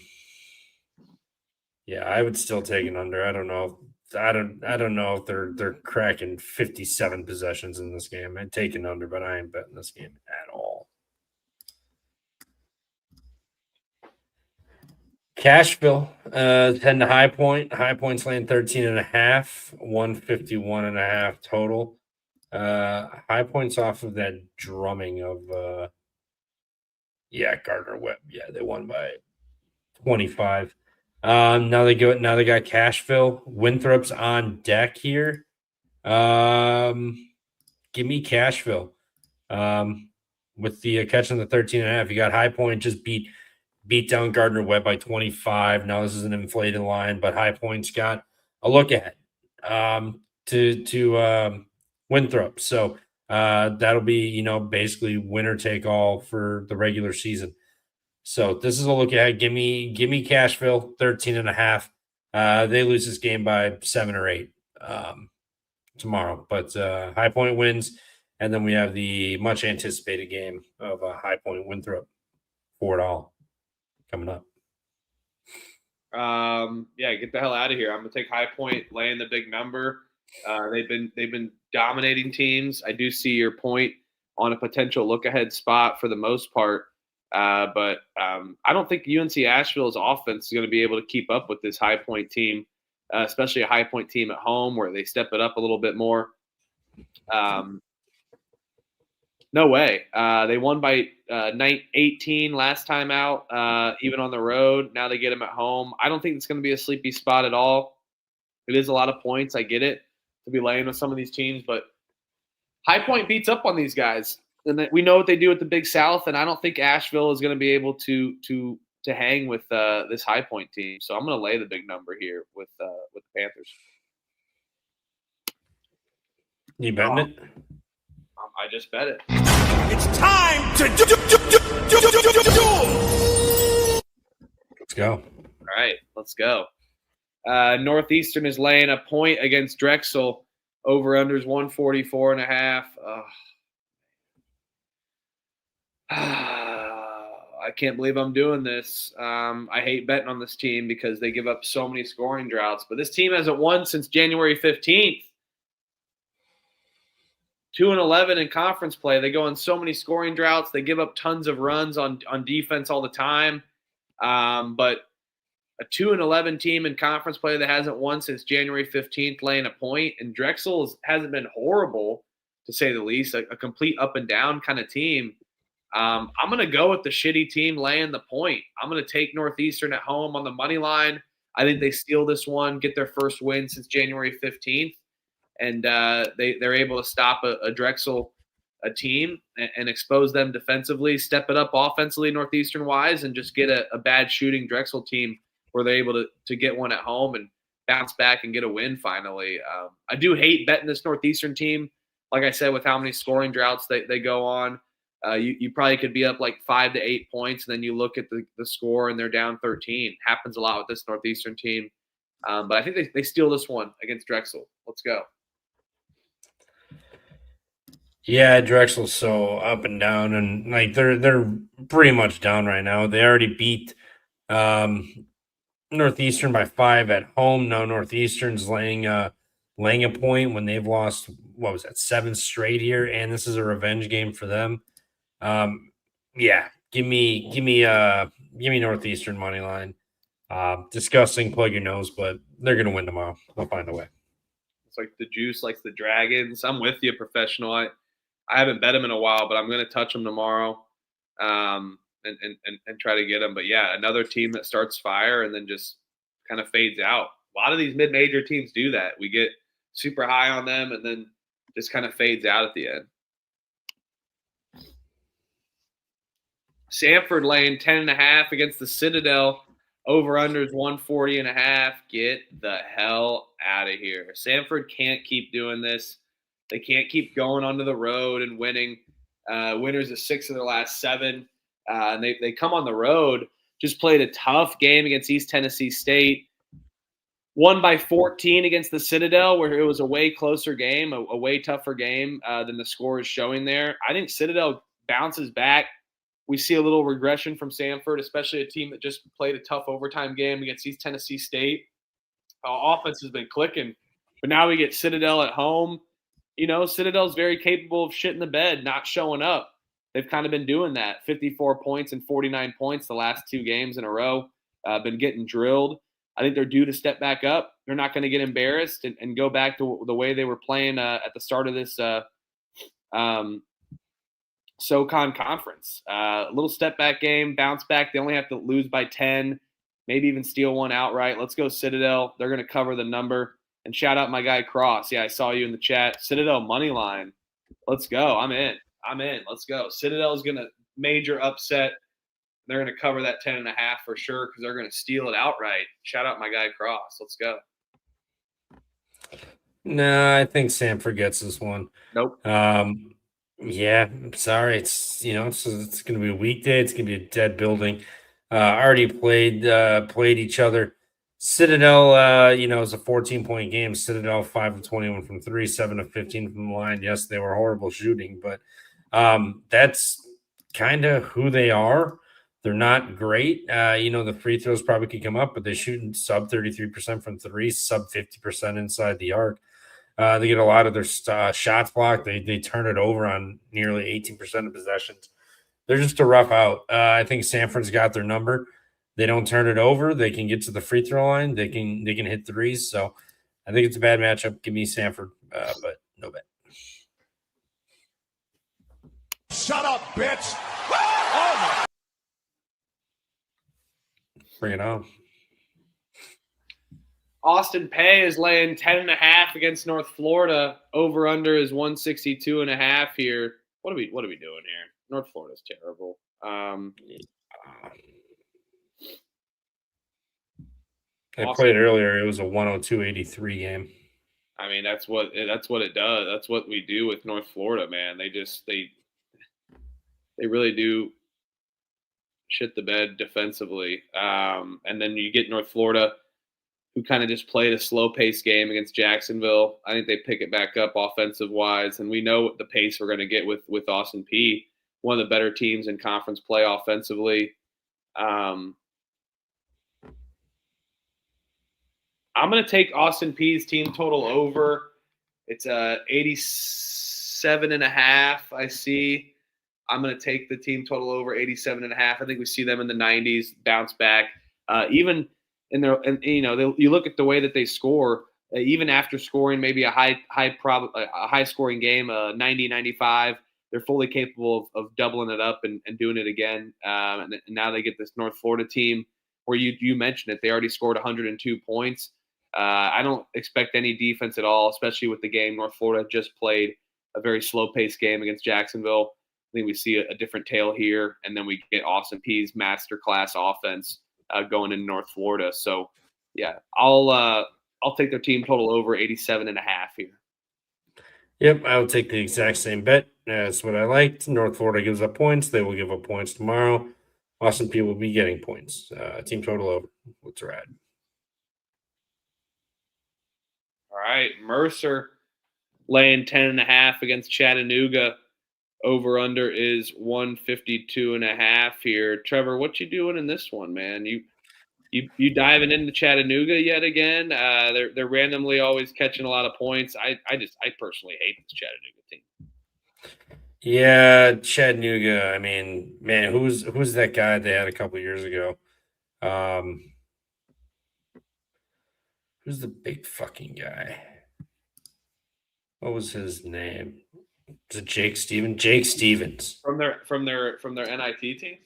I would still take an under. I don't know. I don't know if they're cracking 57 possessions in this game. I'd take an under, but I ain't betting this game at all. Cashville, 10 to High Point. High Point's laying 13.5, 151.5 total. High Point's off of that drumming of Gardner Webb. Yeah, they won by 25. Now they got Cashville. Winthrop's on deck here. Give me Cashville. With the catching the 13.5. You got High Point just beat down Gardner Webb by 25. Now this is an inflated line, but High Point's got a look ahead to Winthrop. So that'll be, basically winner take all for the regular season. So this is a look ahead. Give me Cashville 13.5. They lose this game by 7 or 8 tomorrow, but High Point wins, and then we have the much anticipated game of High Point Winthrop $4 coming up. Get the hell out of here. I'm gonna take High Point laying the big number. They've been dominating teams. I do see your point on a potential look ahead spot for the most part. But I don't think UNC Asheville's offense is going to be able to keep up with this High Point team, especially a High Point team at home where they step it up a little bit more. No way. They won by 18 last time out, even on the road. Now they get them at home. I don't think it's going to be a sleepy spot at all. It is a lot of points. I get it to be laying with some of these teams, but High Point beats up on these guys. And we know what they do at the Big South, and I don't think Asheville is going to be able to hang with this High Point team. So I'm going to lay the big number here with the Panthers. You betting it? I just bet it. It's time to do. Let's go. All right, let's go. Northeastern is laying a point against Drexel. Over-unders 144.5. I can't believe I'm doing this. I hate betting on this team because they give up so many scoring droughts. But this team hasn't won since January 15th. 2-11 in conference play. They go on so many scoring droughts. They give up tons of runs on defense all the time. But a 2-11 team in conference play that hasn't won since January 15th, laying a point, and Drexel hasn't been horrible, to say the least, a complete up and down kind of team. I'm going to go with the shitty team laying the point. I'm going to take Northeastern at home on the money line. I think they steal this one, get their first win since January 15th, and they're able to stop a Drexel team and expose them defensively, step it up offensively Northeastern-wise, and just get a bad shooting Drexel team where they're able to get one at home and bounce back and get a win finally. I do hate betting this Northeastern team. Like I said, with how many scoring droughts they go on, you probably could be up like 5 to 8 points, and then you look at the score and they're down 13. Happens a lot with this Northeastern team. But I think they steal this one against Drexel. Let's go. Yeah, Drexel's so up and down, and like they're pretty much down right now. They already beat Northeastern by 5 at home. Now Northeastern's laying a point when they've lost, what was that, 7 straight here, and this is a revenge game for them. Yeah, give me Northeastern money line. Disgusting, plug your nose, but they're gonna win tomorrow. They'll find a way. It's like the juice likes the Dragons. I'm with you, professional. I haven't bet them in a while, but I'm going to touch them tomorrow and try to get them. But, yeah, another team that starts fire and then just kind of fades out. A lot of these mid-major teams do that. We get super high on them and then just kind of fades out at the end. Sanford laying 10.5 against the Citadel. Over-unders 140.5. Get the hell out of here. Sanford can't keep doing this. They can't keep going onto the road and winning. Winners of 6 of their last 7. And they come on the road, just played a tough game against East Tennessee State. Won by 14 against the Citadel, where it was a way closer game, a way tougher game than the score is showing there. I think Citadel bounces back. We see a little regression from Sanford, especially a team that just played a tough overtime game against East Tennessee State. Offense has been clicking. But now we get Citadel at home. You know, Citadel's very capable of shitting the bed, not showing up. They've kind of been doing that. 54 points and 49 points the last 2 games in a row. Been getting drilled. I think they're due to step back up. They're not going to get embarrassed and go back to the way they were playing at the start of this SoCon conference. A little step back game, bounce back. They only have to lose by 10, maybe even steal one outright. Let's go Citadel. They're going to cover the number. And shout out my guy Cross. Yeah, I saw you in the chat. Citadel money line. Let's go. I'm in. Let's go. Citadel's going to major upset. They're going to cover that 10.5 for sure because they're going to steal it outright. Shout out my guy Cross. Let's go. Nah, I think Sanford gets this one. Nope. Yeah, I'm sorry. It's it's going to be a weekday. It's going to be a dead building. Already played each other. Citadel, is a 14-point game. Citadel 5 of 21 from 3, 7 of 15 from the line. Yes, they were horrible shooting, but that's kind of who they are. They're not great. The free throws probably could come up, but they shoot sub 33% from 3, sub 50% inside the arc. They get a lot of their shots blocked. They turn it over on nearly 18% of possessions. They're just a rough out. I think Sanford's got their number. They don't turn it over. They can get to the free throw line. They can hit threes. So I think it's a bad matchup. Give me Sanford, but no bet. Shut up, bitch. Bring it on. Austin Peay is laying 10.5 against North Florida. Over under is 162.5 here. What are we doing here? North Florida's terrible. I played earlier. It was a 102-83 game. I mean, that's what it does. That's what we do with North Florida, man. They really do shit the bed defensively. And then you get North Florida, who kind of just played a slow-paced game against Jacksonville. I think they pick it back up offensive-wise, and we know what the pace we're going to get with Austin Peay, one of the better teams in conference play offensively. I'm going to take Austin Peay's team total over. It's 87.5, I see. I'm going to take the team total over 87.5. I think we see them in the 90s, bounce back. Even – you look at the way that they score, even after scoring maybe a high scoring game, 90-95, they're fully capable of doubling it up and doing it again. And now they get this North Florida team where you mentioned it. They already scored 102 points. I don't expect any defense at all, especially with the game North Florida just played, a very slow-paced game against Jacksonville. I think we see a different tale here, and then we get Austin Peay's masterclass offense going in North Florida. So, yeah, I'll take their team total over 87.5 here. Yep, I'll take the exact same bet. That's what I liked. North Florida gives up points. They will give up points tomorrow. Austin Peay will be getting points. Team total over. Let's ride. All right, Mercer laying 10.5 against Chattanooga. Over under is 152.5 here. Trevor, what you doing in this one, man? You diving into Chattanooga yet again? They're randomly always catching a lot of points. I personally hate this Chattanooga team. Yeah, Chattanooga. I mean, man, who's that guy they had a couple years ago? Who's the big fucking guy? What was his name? Is it Jake Stevens? Jake Stevens. From their NIT team?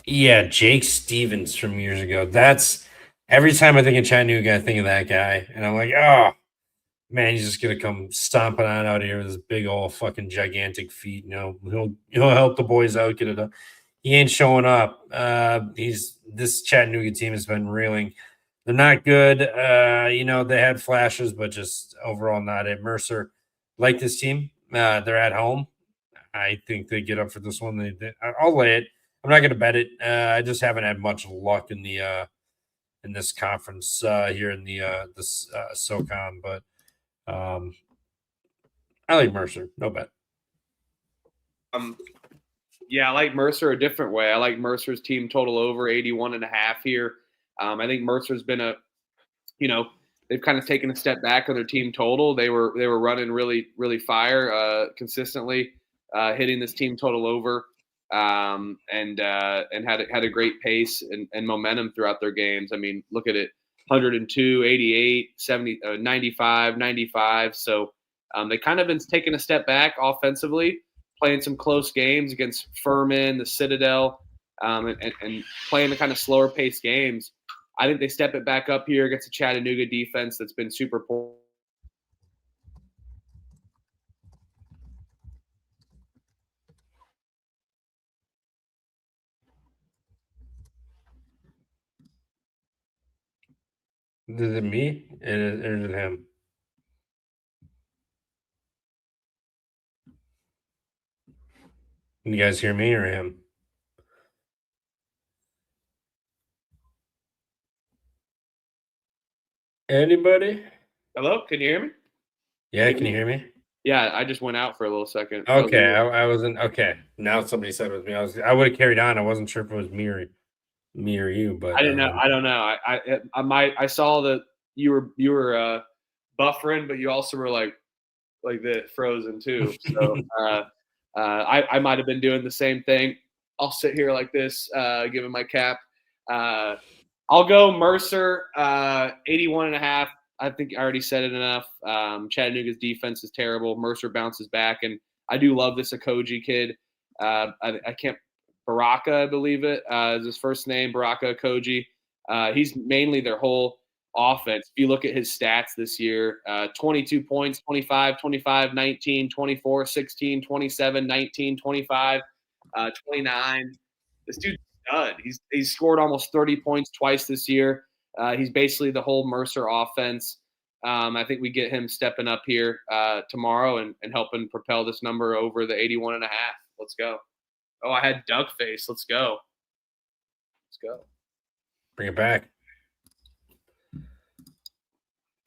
Yeah, Jake Stevens from years ago. That's every time I think of Chattanooga, I think of that guy. And I'm like, oh man, he's just gonna come stomping on out here with his big old fucking gigantic feet. He'll help the boys out, get it up. He ain't showing up. This Chattanooga team has been reeling. They're not good. They had flashes, but just overall not it. Mercer like this team. They're at home. I think they get up for this one. I'll lay it. I'm not going to bet it. I just haven't had much luck in this conference here in this SoCon, but I like Mercer. No bet. Yeah, I like Mercer a different way. I like Mercer's team total over 81.5 here. I think Mercer's been they've kind of taken a step back on their team total. They were running really, really fire consistently, hitting this team total over, and had a great pace and momentum throughout their games. I mean, look at it: 102, 88, 70, 95, 95. So they kind of been taking a step back offensively, playing some close games against Furman, the Citadel, and playing the kind of slower paced games. I think they step it back up here against a Chattanooga defense that's been super poor. Is it me or is it him? Can you guys hear me or him? Anybody? Hello, can you hear me? Yeah, can you hear me? Yeah, I just went out for a little second. Okay, I wasn't okay. Now somebody said it was me. I would have carried on. I wasn't sure if it was me or you, but I didn't know. I don't know. I saw that you were buffering, but you also were like the frozen too. So I might have been doing the same thing. I'll sit here like this, giving my cap. I'll go Mercer, 81.5. I think I already said it enough. Chattanooga's defense is terrible. Mercer bounces back, and I do love this Okoji kid. I can't – Baraka, I believe it is his first name, Baraka Okoji. He's mainly their whole offense. If you look at his stats this year, 22 points, 25, 25, 19, 24, 16, 27, 19, 25, 29. This dude's a stud. He's scored almost 30 points twice this year. He's basically the whole Mercer offense. I think we get him stepping up here tomorrow and helping propel this number over the 81.5. Let's go. Oh, I had Doug face. Let's go. Let's go. Bring it back.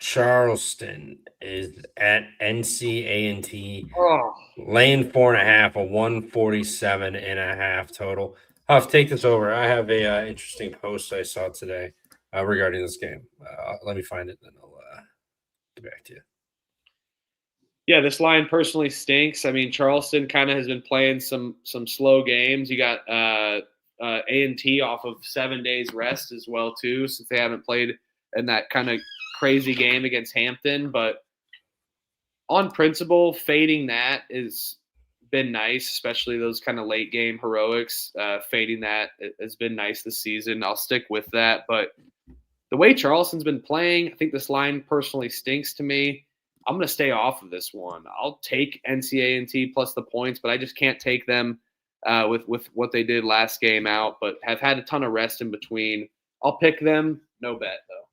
Charleston is at Ncaa, Oh, laying 4.5, a 147.5 total. Huff, take this over. I have a interesting post I saw today regarding this game. Let me find it, then I'll get back to you. yeah, this line personally stinks. I mean, Charleston kind of has been playing some slow games. You got A&T off of 7 days rest as well too, since they haven't played in that kind of crazy game against Hampton. But on principle, fading that has been nice, especially those kind of late game heroics. Fading that has been nice this season. I'll stick with that. But the way Charleston's been playing, I think this line personally stinks to me. I'm going to stay off of this one. I'll take Ncaa&T plus the points, but I just can't take them with what they did last game out, but have had a ton of rest in between. I'll pick them. No bet, though.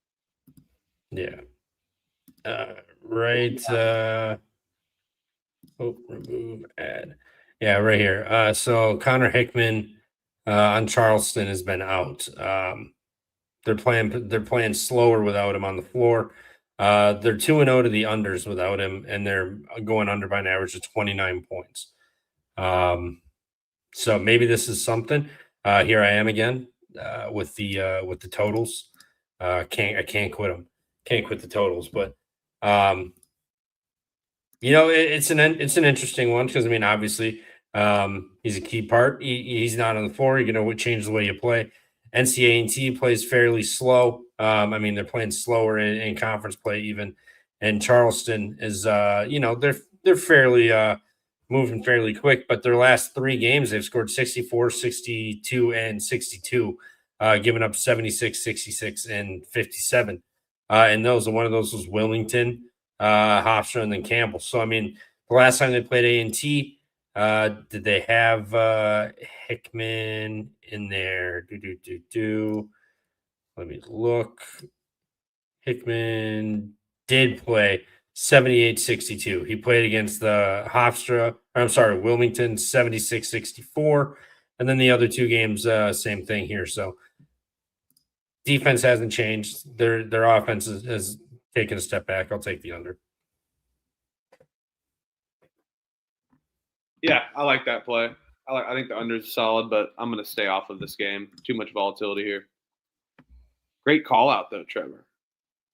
Yeah. Right. Remove ad. Yeah, right here. So Connor Hickman on Charleston has been out. They're playing slower without him on the floor. They're 2-0 to the unders without him, and they're going under by an average of 29 points. So maybe this is something. Here I am again with the totals. I can't quit them. Can't quit the totals, but it's an interesting one because I mean obviously he's a key part. He's not on the floor. You're gonna change the way you play. Ncaa&T plays fairly slow. I mean they're playing slower in conference play even, and Charleston is they're fairly moving fairly quick. But their last 3 games they've scored 64, 62, and 62, giving up 76, 66, and 57. And one of those was Wilmington, Hofstra, and then Campbell. So I mean, the last time they played A&T, did they have Hickman in there? Let me look. Hickman did play 78-62. He played against the Wilmington 76-64, and then the other 2 games, same thing here. So defense hasn't changed. Their offense has taken a step back. I'll take the under. Yeah, I like that play. I think the under is solid, but I'm going to stay off of this game. Too much volatility here. Great call out though, Trevor.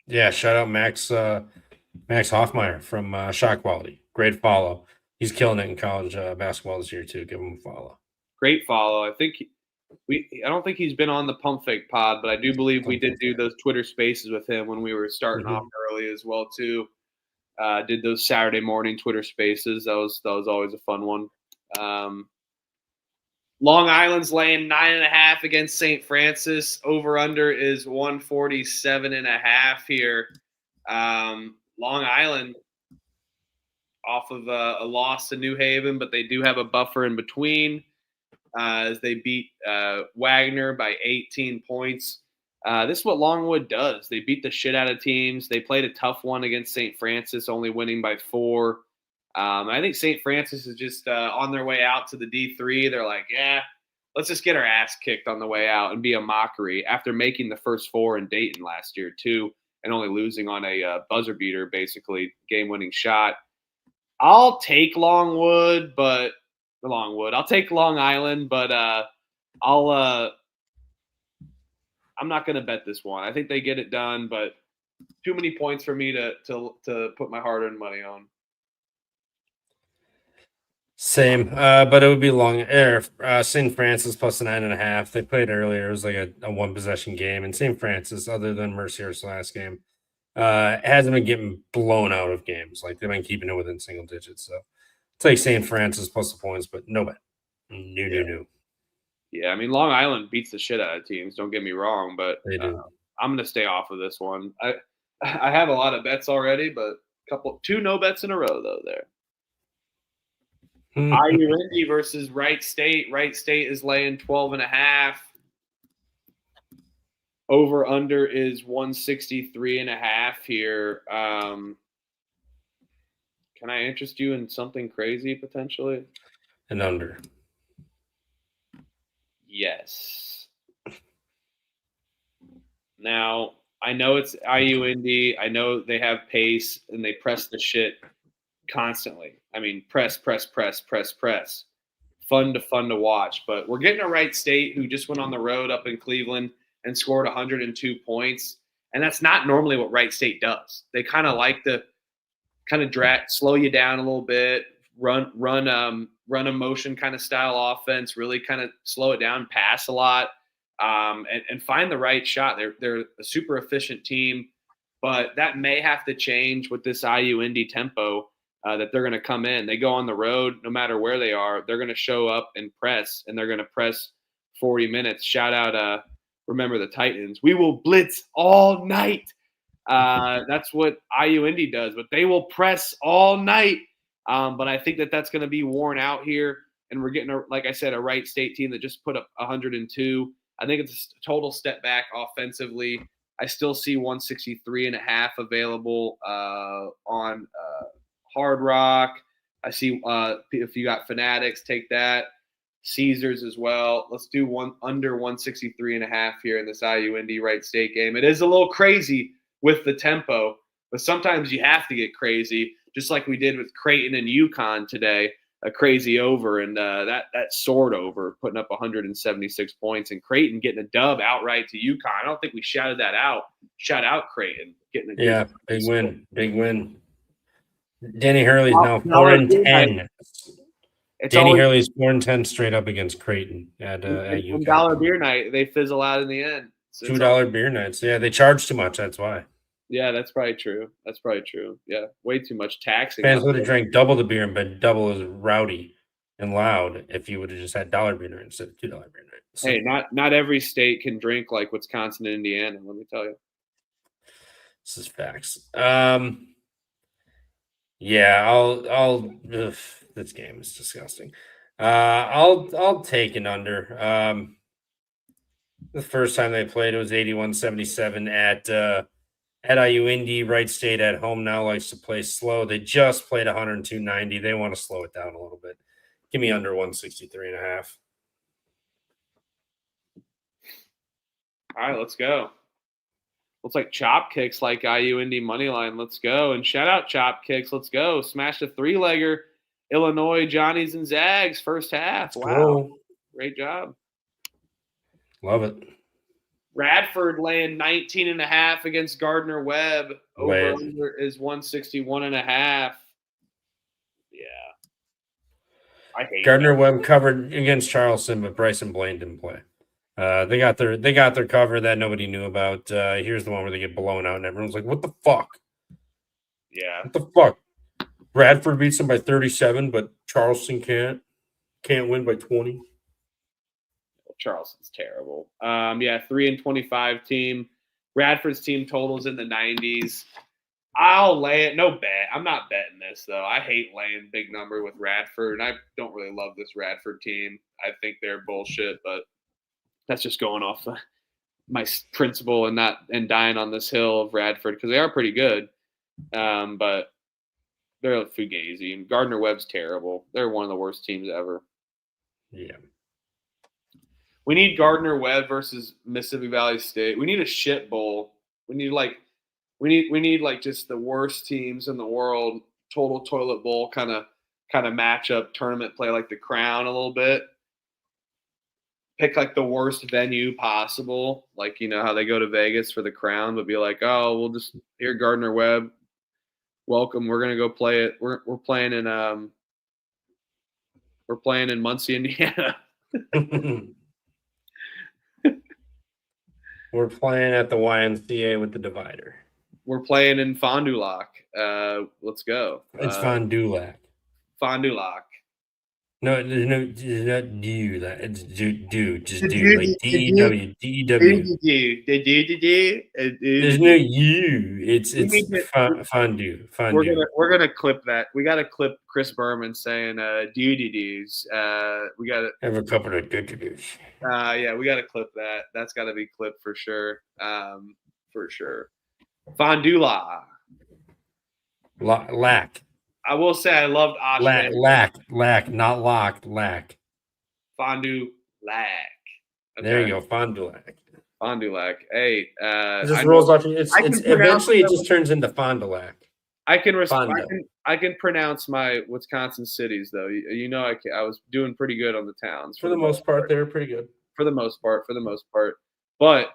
Yeah, shout out Max Hoffmeyer from Shot Quality. Great follow. He's killing it in college basketball this year too. Give him a follow. Great follow. I don't think he's been on the Pump Fake pod, but I do believe we did do those Twitter Spaces with him when we were starting off early as well too. Did those Saturday morning Twitter Spaces. That was always a fun one. Long Island's laying 9.5 against St. Francis. Over under is 147.5 here. Long Island off of a loss to New Haven, but they do have a buffer in between as they beat Wagner by 18 points. This is what Longwood does. They beat the shit out of teams. They played a tough one against St. Francis, only winning by 4. I think St. Francis is just on their way out to the D3. They're like, yeah, let's just get our ass kicked on the way out and be a mockery after making the first 4 in Dayton last year too, and only losing on a buzzer beater, basically game-winning shot. I'll take Longwood. I'll take Long Island, but I'm not going to bet this one. I think they get it done, but too many points for me to put my hard-earned money on. Same, but it would be long. St. Francis plus a 9.5. They played earlier. It was like a 1-possession game, and St. Francis, other than Mercier's last game, hasn't been getting blown out of games. Like they've been keeping it within single digits. So take St. Francis plus the points, but no bet. No. Yeah, I mean Long Island beats the shit out of teams. Don't get me wrong, but they do. I'm gonna stay off of this one. I have a lot of bets already, but two no bets in a row though there. IU Indy versus Wright State. Wright State is laying 12.5. Over under is 163.5 here. Can I interest you in something crazy potentially? An under. Yes. Now, I know it's IU Indy. I know they have pace and they press the shit constantly. I mean, press. Fun to watch. But we're getting a Wright State who just went on the road up in Cleveland and scored 102 points. And that's not normally what Wright State does. They kind of like to slow you down a little bit, run a motion kind of style offense, really kind of slow it down, pass a lot, and find the right shot. They're a super efficient team, but that may have to change with this IU Indy tempo that they're going to come in. They go on the road, no matter where they are, they're going to show up and press, and they're going to press 40 minutes. Shout out, remember the Titans. We will blitz all night. That's what IU Indy does, but they will press all night. But I think that's going to be worn out here, and we're getting, like I said, a Wright State team that just put up 102. I think it's a total step back offensively. I still see 163.5 available on Hard Rock. I see if you got Fanatics, take that. Caesars as well. Let's do one under 163.5 here in this IU Indy Wright State game. It is a little crazy with the tempo, but sometimes you have to get crazy, just like we did with Creighton and UConn today, a crazy over, and that soared over, putting up 176 points, and Creighton getting a dub outright to UConn. I don't think we shouted that out. Shout out Creighton getting a good big win. Danny Hurley's now 4-10. Danny Hurley's 4-10 straight up against Creighton at UConn. $1 beer night, they fizzle out in the end. So $2 beer nights. Yeah, they charge too much. That's why. Yeah, that's probably true. Yeah, way too much taxing. Fans would have drank double the beer and been double as rowdy and loud if you would have just had $1 beer night instead of $2 beer night. So, hey, not every state can drink like Wisconsin and Indiana. Let me tell you. This is facts. Yeah, I'll. This game is disgusting. I'll take an under. The first time they played, it was 81-77 at IU Indy. Wright State at home now likes to play slow. They just played 102-90. They want to slow it down a little bit. Give me under 163.5. All right, let's go. Looks like Chop Kicks like IU Indy money line. Let's go. And shout out Chop Kicks. Let's go. Smash a 3-legger. Illinois, Johnnies, and Zags first half. Wow. Cool. Great job. Love it. Radford laying 19.5 against Gardner Webb. Over under is 161.5. Yeah. I hate Gardner Webb covered against Charleston, but Bryson Blaine didn't play. They got their cover that nobody knew about. Here's the one where they get blown out and everyone's like, what the fuck? Yeah. What the fuck? Radford beats them by 37, but Charleston can't win by 20. Charleston's terrible. 3-25 team. Radford's team totals in the 90s. I'll lay it. No bet. I'm not betting this, though. I hate laying big number with Radford, and I don't really love this Radford team. I think they're bullshit, but that's just going off my principle and dying on this hill of Radford because they are pretty good, but they're a fugazi. And Gardner Webb's terrible. They're one of the worst teams ever. Yeah. We need Gardner Webb versus Mississippi Valley State. We need a shit bowl. We need just the worst teams in the world, total toilet bowl kind of matchup tournament play like the Crown a little bit. Pick like the worst venue possible, like you know how they go to Vegas for the Crown, but be like, oh, we'll just here Gardner Webb, welcome. We're gonna go play it. We're playing in Muncie, Indiana. We're playing at the YMCA with the divider. We're playing in Fond du Lac. Let's go. It's Fond du Lac. Fond du Lac. No, there's not do that. It's do. Just The do. do, Like the do, DEW. DEW. There's no you. It's We need to- fondue. We're Fondue. gonna clip that. We gotta clip Chris Berman saying DDDs. We gotta Have a couple of do. yeah, we gotta clip that. That's gotta be clipped for sure. For sure. Fondula. Lack. I will say I loved Ashman. Lack, not locked. Lack. Fondue lack. There you go. Fondue lack. Fondue lack. Hey, It just I rolls know- off. It's I can pronounce eventually it them. just turns into Fond du Lac. I can Fonda. I can pronounce my Wisconsin cities though. You know I was doing pretty good on the towns For the most part, they're pretty good. For the most part. But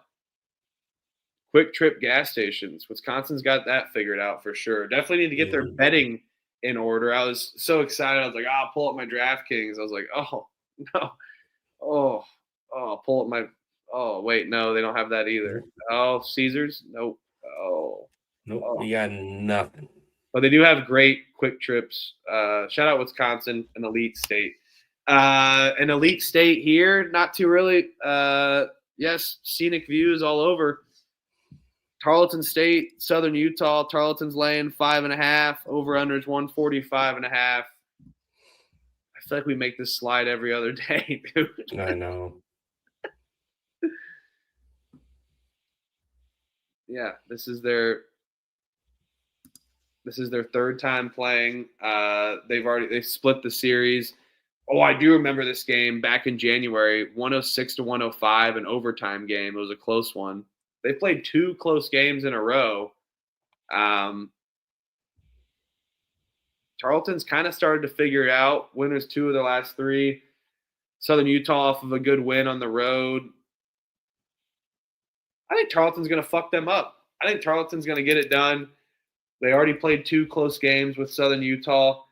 quick trip gas stations, Wisconsin's got that figured out for sure. Definitely need to get their betting in order. I was so excited. I was like, I'll pull up my DraftKings. I was like, oh no, I'll pull up my. Oh wait, no, they don't have that either. Oh, Caesars, nope. Oh, Nope, you got nothing. But they do have great quick trips. Shout out Wisconsin, an elite state. An elite state here, not too really. Yes, scenic views all over. Tarleton State, Southern Utah. Tarleton's laying 5.5. Over/under is 145.5. I feel like we make this slide every other day, dude. I know. Yeah, this is their third time playing. They've split the series. Oh, I do remember this game back in January, 106-105, an overtime game. It was a close one. They played 2 close games in a row. Tarleton's kind of started to figure it out. Winners 2 of their last 3. Southern Utah off of a good win on the road. I think Tarleton's going to fuck them up. I think Tarleton's going to get it done. They already played 2 close games with Southern Utah,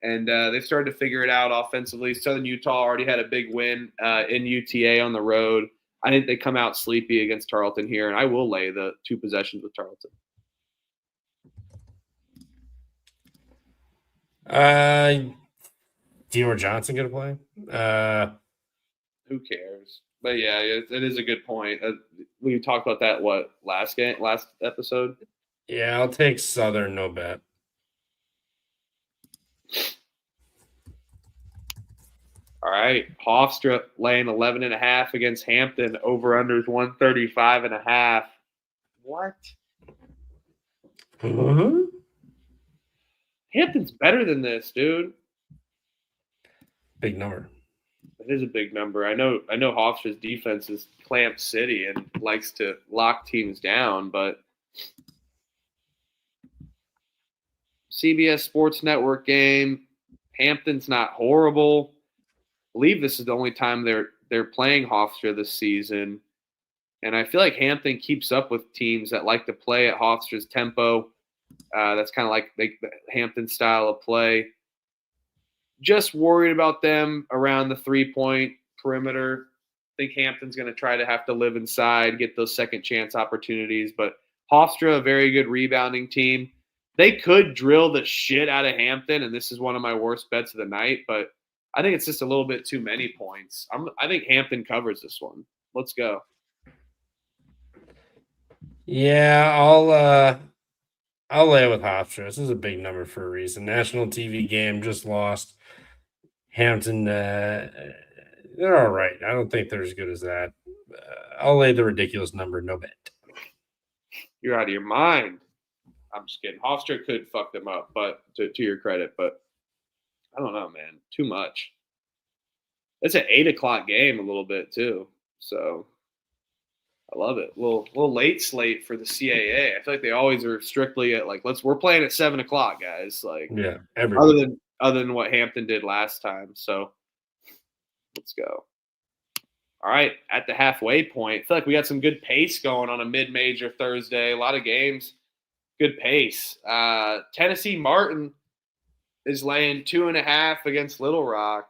and they've started to figure it out offensively. Southern Utah already had a big win in UTA on the road. I think they come out sleepy against Tarleton here, and I will lay the 2 possessions with Tarleton. Dior Johnson going to play? Who cares? But yeah, it is a good point. We talked about that last episode. Yeah, I'll take Southern, no bet. All right, Hofstra laying 11.5 against Hampton. Over/under is 135.5. What? Hampton's better than this, dude. Big number. It is a big number. I know Hofstra's defense is Clamp City and likes to lock teams down, but CBS Sports Network game. Hampton's not horrible. I believe this is the only time they're playing Hofstra this season. And I feel like Hampton keeps up with teams that like to play at Hofstra's tempo. That's kind of like the Hampton style of play. Just worried about them around the 3-point perimeter. I think Hampton's going to try to have to live inside, get those second chance opportunities. But Hofstra, a very good rebounding team. They could drill the shit out of Hampton, and this is one of my worst bets of the night. But I think it's just a little bit too many points. I think Hampton covers this one. Let's go. Yeah, I'll lay it with Hofstra. This is a big number for a reason. National TV game, just lost. Hampton, they're all right. I don't think they're as good as that. I'll lay the ridiculous number, no bet. You're out of your mind. I'm just kidding. Hofstra could fuck them up, but to your credit, but I don't know, man. Too much. It's an 8:00 game a little bit too, so I love it. A little late slate for the CAA. I feel like they always are strictly at we're playing at 7:00, guys. Like Yeah, other than what Hampton did last time. So let's go. All right, at the halfway point, I feel like we got some good pace going on a mid-major Thursday. A lot of games, good pace. Tennessee Martin is laying 2.5 against Little Rock.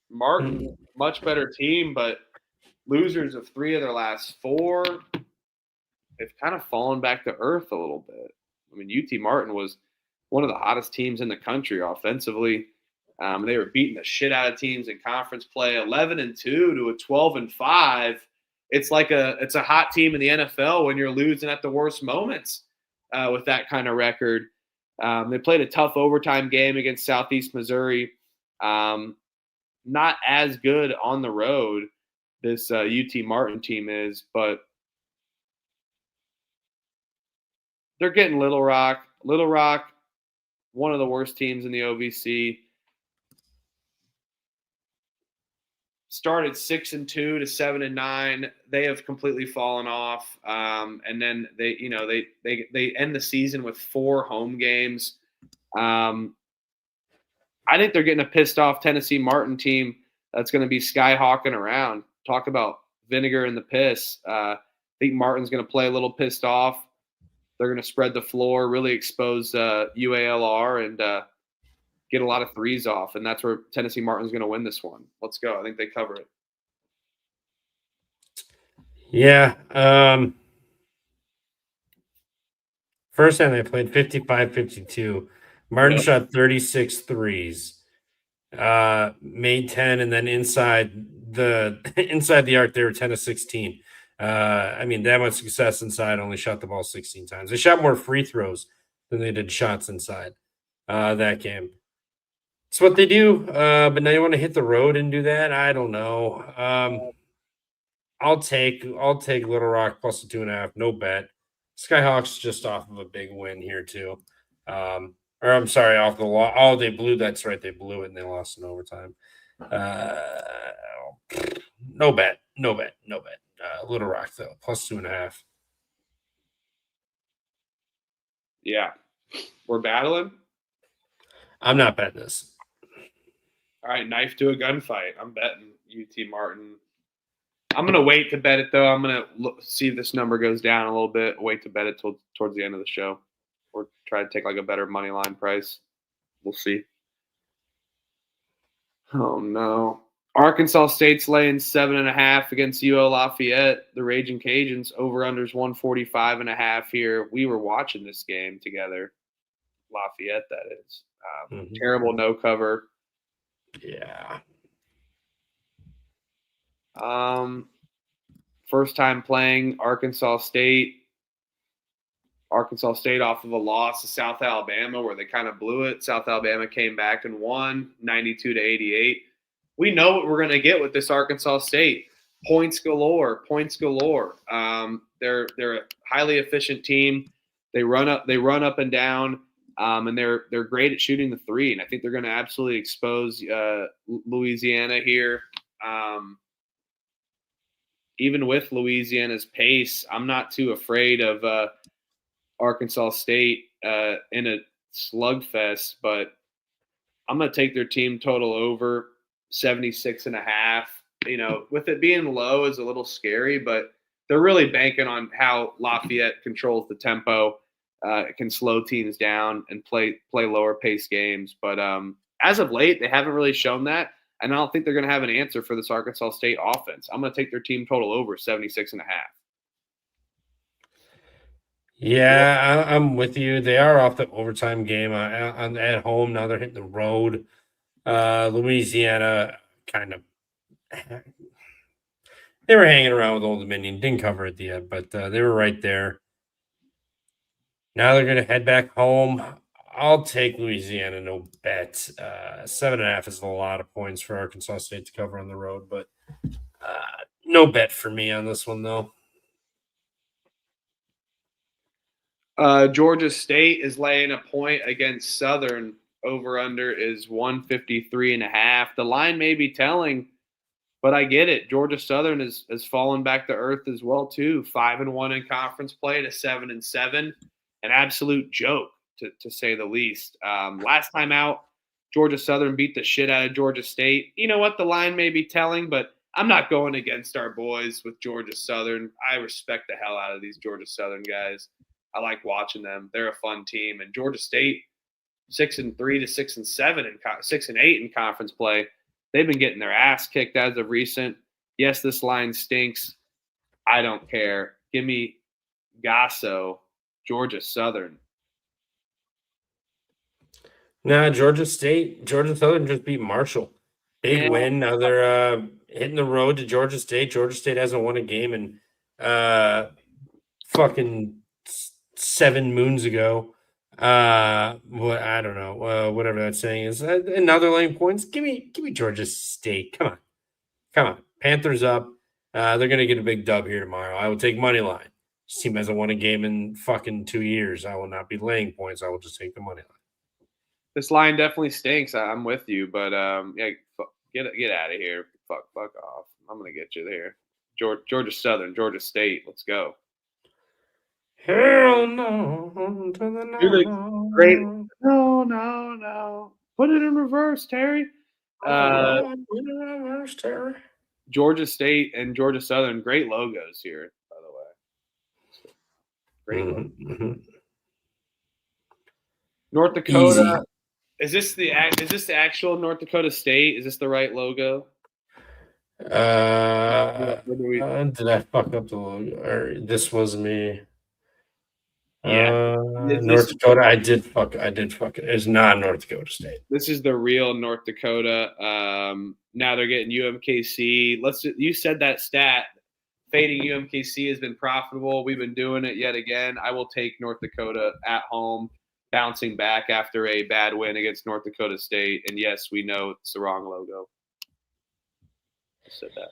Martin, much better team, but losers of 3 of their last 4. They've kind of fallen back to earth a little bit. I mean, UT Martin was one of the hottest teams in the country offensively. They were beating the shit out of teams in conference play, 11-2 to a 12-5. It's like it's a hot team in the NFL when you're losing at the worst moments with that kind of record. They played a tough overtime game against Southeast Missouri. Not as good on the road, this UT Martin team is, but they're getting Little Rock. Little Rock, one of the worst teams in the OVC. Started 6-2 to 7-9. They have completely fallen off, and then they end the season with 4 home games. I think they're getting a pissed off Tennessee Martin team that's going to be skyhawking around. Talk about vinegar in the piss. I think Martin's going to play a little pissed off. They're going to spread the floor, really expose UALR, and get a lot of threes off. And that's where Tennessee Martin's going to win this one. Let's go. I think they cover it. Yeah. First time they played 55-52. Martin shot 36 threes, made 10, and then inside the arc, they were 10 of 16. I mean, that much success inside, only shot the ball 16 times. They shot more free throws than they did shots inside that game. It's what they do, but now you want to hit the road and do that? I don't know. I'll take Little Rock plus a 2.5, no bet. Skyhawks just off of a big win here too. Or I'm sorry, off the law. Oh, they blew. That's right, they blew it and they lost in overtime. No bet. Little Rock though, plus 2.5. Yeah, we're battling. I'm not betting this. All right, knife to a gunfight. I'm betting UT Martin. I'm going to wait to bet it, though. I'm going to see if this number goes down a little bit, wait to bet it towards the end of the show, or try to take like a better money line price. We'll see. Oh, no. Arkansas State's laying 7.5 against UL Lafayette. The Raging Cajuns, over-unders 145.5 here. We were watching this game together. Lafayette, that is. Terrible no cover. Yeah. First time playing Arkansas State. Arkansas State off of a loss to South Alabama where they kind of blew it. South Alabama came back and won 92-88. We know what we're going to get with this Arkansas State. Points galore. They're a highly efficient team. They run up and down, and they're great at shooting the three. And I think they're going to absolutely expose Louisiana here. Even with Louisiana's pace, I'm not too afraid of Arkansas State in a slugfest, but I'm going to take their team total over 76.5. You know, with it being low is a little scary, but they're really banking on how Lafayette controls the tempo, can slow teams down and play lower pace games. But as of late, they haven't really shown that. And I don't think they're going to have an answer for this Arkansas State offense. I'm going to take their team total over 76.5. Yeah, I'm with you. They are off the overtime game at home. Now they're hitting the road. Louisiana kind of they were hanging around with Old Dominion. Didn't cover it yet, but they were right there. Now they're going to head back home. I'll take Louisiana, no bet. 7.5 is a lot of points for Arkansas State to cover on the road, but no bet for me on this one, though. Georgia State is laying a point against Southern. Over-under is 153.5. The line may be telling, but I get it. Georgia Southern has fallen back to earth as well, too. 5-1 in conference play to 7-7. An absolute joke, to say the least. Last time out, Georgia Southern beat the shit out of Georgia State. You know what? The line may be telling, but I'm not going against our boys with Georgia Southern. I respect the hell out of these Georgia Southern guys. I like watching them. They're a fun team. And Georgia State, 6-3 to 6-7 and 6-8 in conference play. They've been getting their ass kicked as of recent. Yes, this line stinks. I don't care. Give me Gasso, Georgia Southern. Nah, Georgia Southern just beat Marshall. Big Yeah. win. Now they're hitting the road to Georgia State. Georgia State hasn't won a game in fucking 7 moons ago. What I don't know, whatever that saying is. And now they're laying points. Give me Georgia State. Come on. Panthers up. They're gonna get a big dub here tomorrow. I will take money line. This team hasn't won a game in fucking 2 years. I will not be laying points. I will just take the money line. This line definitely stinks. I'm with you, but yeah, get out of here. Fuck off. I'm gonna get you there. Georgia Southern, Georgia State. Let's go. Hell no to the no. You're the great. No. Put it in reverse, Terry. Terry. Georgia State and Georgia Southern, great logos here, by the way. Great logo. Mm-hmm. North Dakota. Easy. Is this the actual North Dakota State? Is this the right logo? Did I fuck up the logo? Or this was me. Yeah. North Dakota. I did fuck it. It's not North Dakota State. This is the real North Dakota. Now they're getting UMKC. You said that stat. Fading UMKC has been profitable. We've been doing it yet again. I will take North Dakota at home, bouncing back after a bad win against North Dakota State. And yes, we know it's the wrong logo. I said that.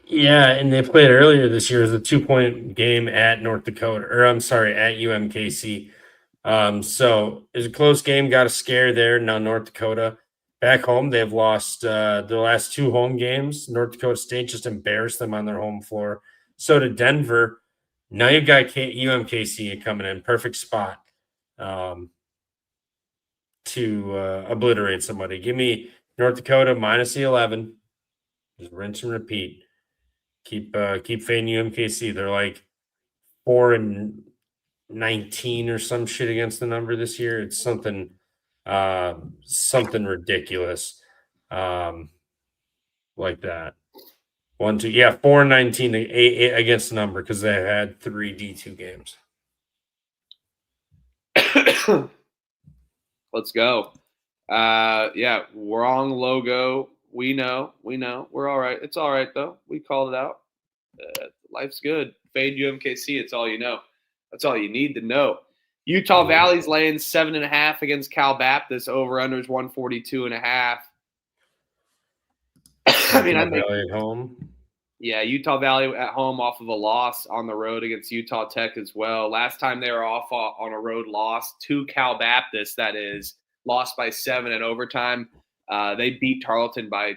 Yeah, and they played earlier this year as a 2-point game at North Dakota, or I'm sorry, at UMKC. So it was a close game, got a scare there. Now North Dakota back home, they've lost their last 2 home games. North Dakota State just embarrassed them on their home floor. So did Denver. Now you've got UMKC coming in, perfect spot to obliterate somebody. Give me North Dakota minus the 11. Just rinse and repeat. Keep fading UMKC. They're like 4-19 or some shit against the number this year. It's something ridiculous, like that. 4-19 against the number because they had 3 D2 games. Let's go. Wrong logo. We know. We're all right. It's all right, though. We called it out. Life's good. Fade UMKC. It's all you know. That's all you need to know. Utah Valley's laying 7.5 against Cal Baptist. Over-under is 142.5. Valley at home. Yeah, Utah Valley at home off of a loss on the road against Utah Tech as well. Last time they were off on a road loss to Cal Baptist, that is, lost by 7 in overtime. They beat Tarleton by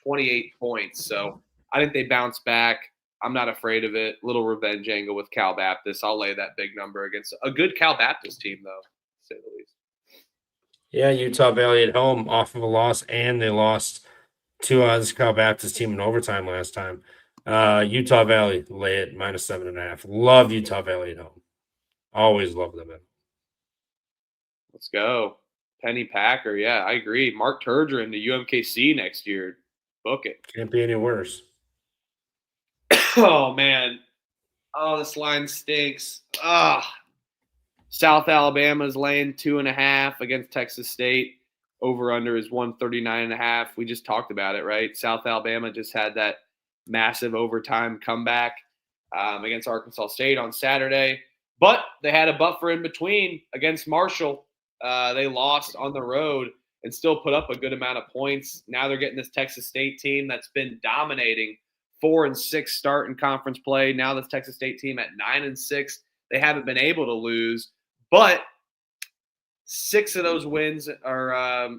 28 points. So I think they bounce back. I'm not afraid of it. Little revenge angle with Cal Baptist. I'll lay that big number against a good Cal Baptist team, though, to say the least. Yeah, Utah Valley at home off of a loss, and they lost to this Cal Baptist team in overtime last time. Utah Valley, lay it minus 7.5. Love Utah Valley at home. Always love them. Let's go. Penny Packer. Yeah, I agree. Mark Turgeon to UMKC next year. Book it. Can't be any worse. Oh, man. Oh, this line stinks. South Alabama's laying 2.5 against Texas State. Over-under is 139.5. We just talked about it, right? South Alabama just had that massive overtime comeback against Arkansas State on Saturday. But they had a buffer in between against Marshall. They lost on the road and still put up a good amount of points. Now they're getting this Texas State team that's been dominating 4-6 start in conference play. Now this Texas State team at 9-6. They haven't been able to lose, but 6 of those wins are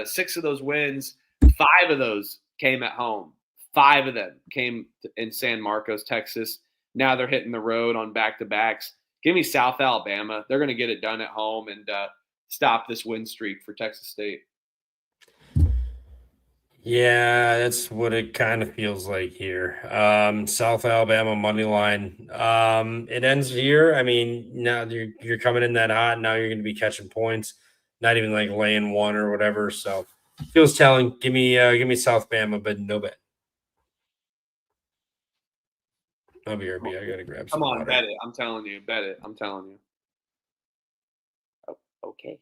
6 of those wins. 5 of those came at home. 5 of them came in San Marcos, Texas. Now they're hitting the road on back-to-backs. Give me South Alabama. They're going to get it done at home and stop this win streak for Texas State. Yeah, that's what it kind of feels like here. South Alabama money line. It ends here. I mean, now you're coming in that hot. Now you're going to be catching points, not even like laying 1 or whatever. So feels telling. Give me South Bama, but no bet. I'll be RB. I gotta grab some. Come on, water. bet it. I'm telling you. Bet it. I'm telling you. Oh, okay.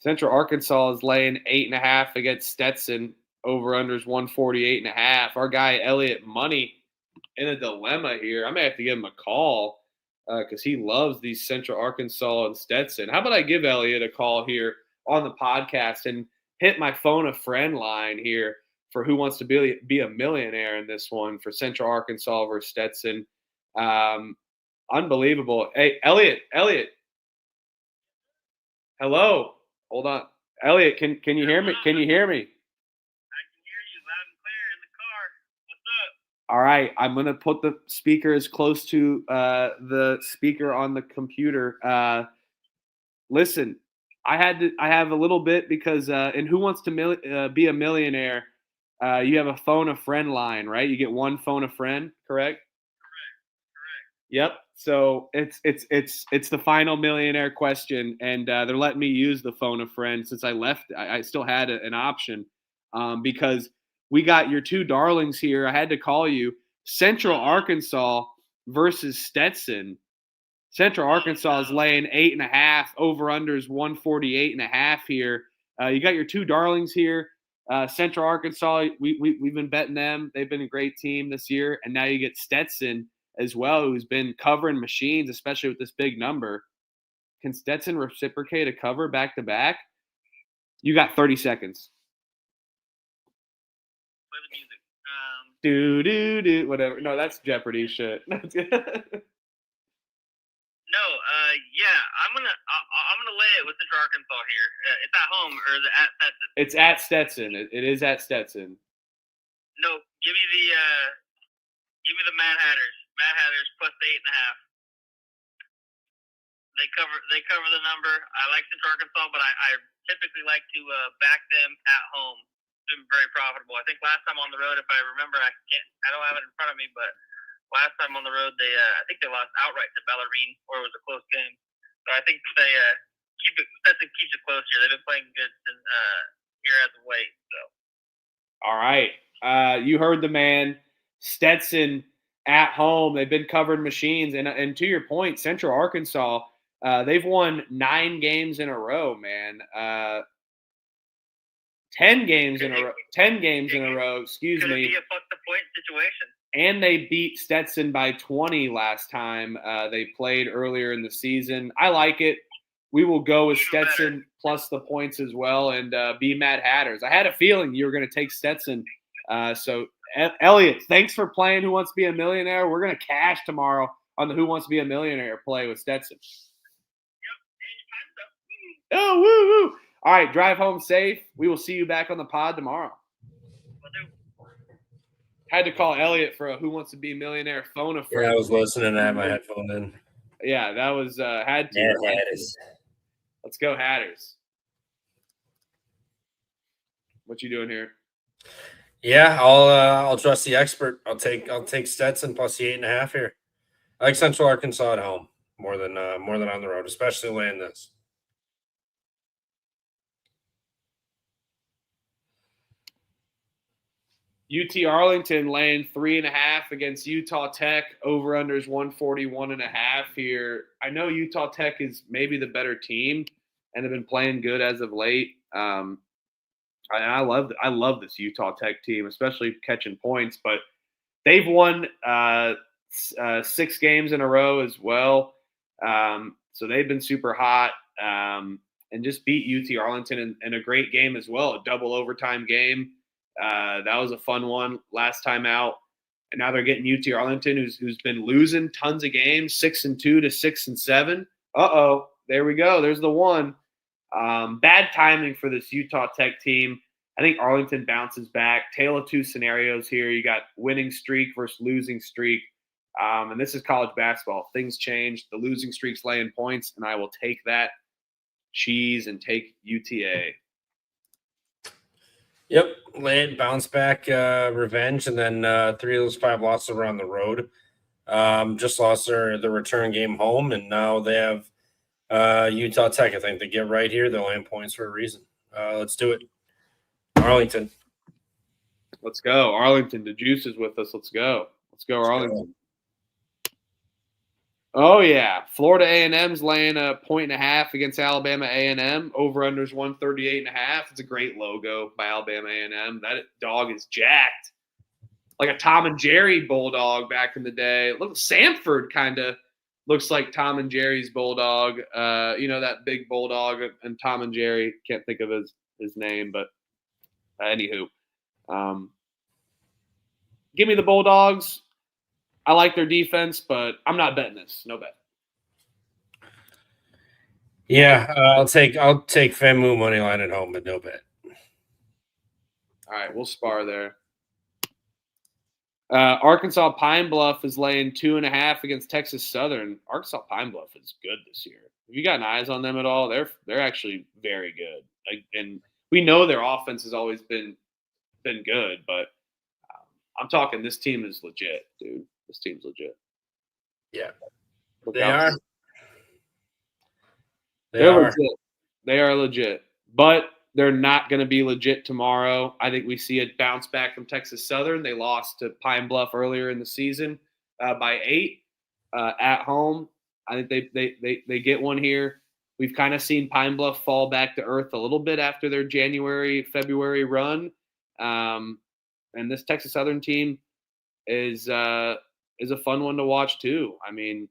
Central Arkansas is laying 8.5 against Stetson. Over-unders 148.5. Our guy Elliot Money in a dilemma here. I may have to give him a call because he loves these Central Arkansas and Stetson. How about I give Elliot a call here on the podcast and hit my phone a friend line here for who wants to be a millionaire in this one for Central Arkansas versus Stetson. Unbelievable. Hey, Elliot. Hello. Hold on. Elliot, can you hear me? Can you hear me? I can hear you loud and clear in the car. What's up? All right. I'm going to put the speaker as close to the speaker on the computer. Listen, I have a little bit because in Who Wants to Be a Millionaire, you have a phone a friend line, right? You get one phone a friend, correct? Correct. Yep. So it's the final millionaire question, and they're letting me use the phone a friend since I left. I still had an option because we got your two darlings here. I had to call you. Central Arkansas versus Stetson. Central Arkansas is laying 8.5. Over-unders 148.5 here. You got your two darlings here. Central Arkansas, we've been betting them. They've been a great team this year. And now you get Stetson as well, who's been covering machines, especially with this big number. Can Stetson reciprocate a cover back-to-back? You got 30 seconds. Play the music. Do, whatever. No, that's Jeopardy shit. No, yeah, I'm gonna lay it with Central Arkansas here. It's at home or is it at Stetson? It's at Stetson. It is at Stetson. No, give me the Mad Hatters. Mad Hatters plus the 8.5. They cover the number. I like Central Arkansas, but I typically like to back them at home. It's been very profitable. I think last time on the road, if I remember, I don't have it in front of me, but last time on the road, I think they lost outright to Bellarmine, or it was a close game. So I think they Stetson keeps it close here. They've been playing good here as of late. So. All right, you heard the man. Stetson at home. They've been covering machines, and to your point, Central Arkansas, they've won 9 games in a row, man. 10 games in a row. 10 games in a row. Excuse me. Could it be a fuck the point situation? And they beat Stetson by 20 last time they played earlier in the season. I like it. We will go with Stetson plus the points as well and be Mad Hatters. I had a feeling you were going to take Stetson. So, Elliot, thanks for playing Who Wants to Be a Millionaire. We're going to cash tomorrow on the Who Wants to Be a Millionaire play with Stetson. Yep. Oh, woo, woo. All right, drive home safe. We will see you back on the pod tomorrow. Had to call Elliot for a Who Wants to Be a Millionaire phone a friend. Yeah, I was listening. I had my headphone in. Yeah, that was had to. Yeah, Hatters. Let's go Hatters. What you doing here? Yeah, I'll trust the expert. I'll take Stetson plus the 8.5 here. I like Central Arkansas at home more than on the road, especially laying this. UT Arlington laying 3.5 against Utah Tech. Over-unders 141.5 here. I know Utah Tech is maybe the better team and have been playing good as of late. I love this Utah Tech team, especially catching points. But they've won 6 games in a row as well. So they've been super hot and just beat UT Arlington in a great game as well, a double overtime game. That was a fun one last time out, and now they're getting UT Arlington, who's been losing tons of games, 6-2 to 6-7. There we go. There's the one. Bad timing for this Utah Tech team. I think Arlington bounces back. Tale of two scenarios here. You got winning streak versus losing streak, and this is college basketball. Things change. The losing streak's laying points, and I will take that cheese and take UTA. Yep, late bounce back, revenge, and then 3 of those 5 losses were on the road. Just lost their return game home, and now they have Utah Tech. I think they get right here. They'll land points for a reason. Let's do it, Arlington. Let's go, Arlington. The juice is with us. Let's go, Arlington. Oh yeah, Florida A&M's laying a 1.5 against Alabama A&M. Over/unders 138.5. It's a great logo by Alabama A&M. That dog is jacked, like a Tom and Jerry bulldog back in the day. Look, Sanford kind of looks like Tom and Jerry's bulldog. That big bulldog and Tom and Jerry. Can't think of his name, but anywho, give me the Bulldogs. I like their defense, but I'm not betting this. No bet. Yeah, I'll take FAMU money line at home, but no bet. All right, we'll spar there. Arkansas Pine Bluff is laying 2.5 against Texas Southern. Arkansas Pine Bluff is good this year. Have you gotten eyes on them at all? They're actually very good. And we know their offense has always been good, but I'm talking this team is legit, dude. This team's legit. Yeah, Look they out. are. They're legit. They are legit, but they're not going to be legit tomorrow. I think we see a bounce back from Texas Southern. They lost to Pine Bluff earlier in the season by 8 at home. I think they get one here. We've kind of seen Pine Bluff fall back to earth a little bit after their February run, and this Texas Southern team is a fun one to watch too. I mean,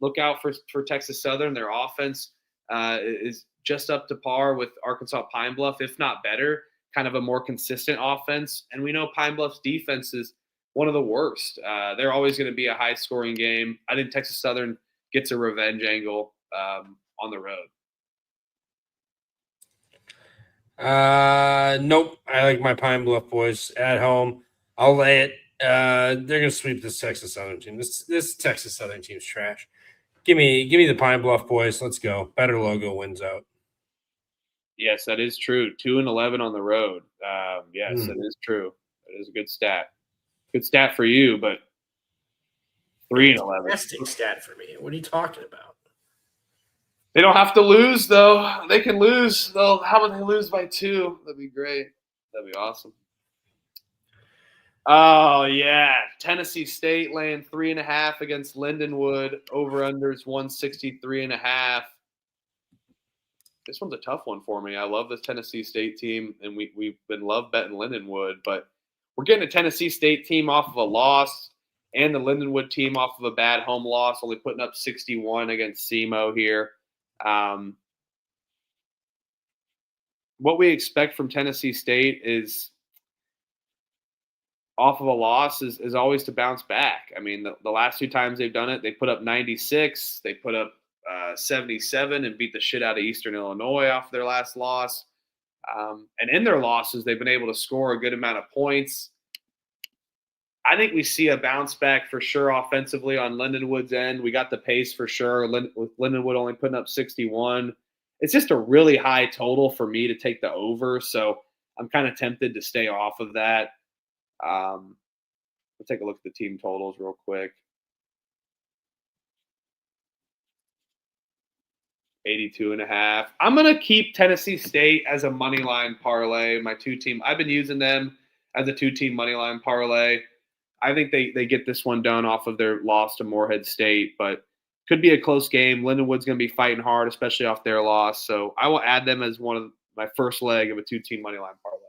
look out for Texas Southern. Their offense is just up to par with Arkansas Pine Bluff, if not better, kind of a more consistent offense. And we know Pine Bluff's defense is one of the worst. They're always going to be a high-scoring game. I think Texas Southern gets a revenge angle on the road. Nope. I like my Pine Bluff boys at home. I'll lay it. They're gonna sweep this Texas Southern team. This Texas Southern team's trash. Give me the Pine Bluff boys. Let's go. Better logo wins out. Yes, that is true. 2-11 on the road. Yes, that is true. That is a good stat. Good stat for you, but 3-11. Interesting stat for me. What are you talking about? They don't have to lose, though. They can lose. Though. How about they lose by 2? That'd be great. That'd be awesome. Oh, yeah. Tennessee State laying 3.5 against Lindenwood. Over-unders 163.5. This one's a tough one for me. I love this Tennessee State team, and we've been love betting Lindenwood, but we're getting a Tennessee State team off of a loss and the Lindenwood team off of a bad home loss, only putting up 61 against SEMO here. What we expect from Tennessee State is off of a loss is always to bounce back. I mean, the last 2 times they've done it, they put up 96, they put up 77 and beat the shit out of Eastern Illinois off their last loss. And in their losses, they've been able to score a good amount of points. I think we see a bounce back for sure offensively on Lindenwood's end. We got the pace for sure, with Lindenwood only putting up 61. It's just a really high total for me to take the over, so I'm kind of tempted to stay off of that. We'll take a look at the team totals real quick. 82.5. I'm going to keep Tennessee State as a money line parlay, my 2-team. I've been using them as a 2-team money line parlay. I think they get this one done off of their loss to Morehead State, but could be a close game. Lindenwood's going to be fighting hard, especially off their loss. So I will add them as one of my first leg of a 2-team money line parlay.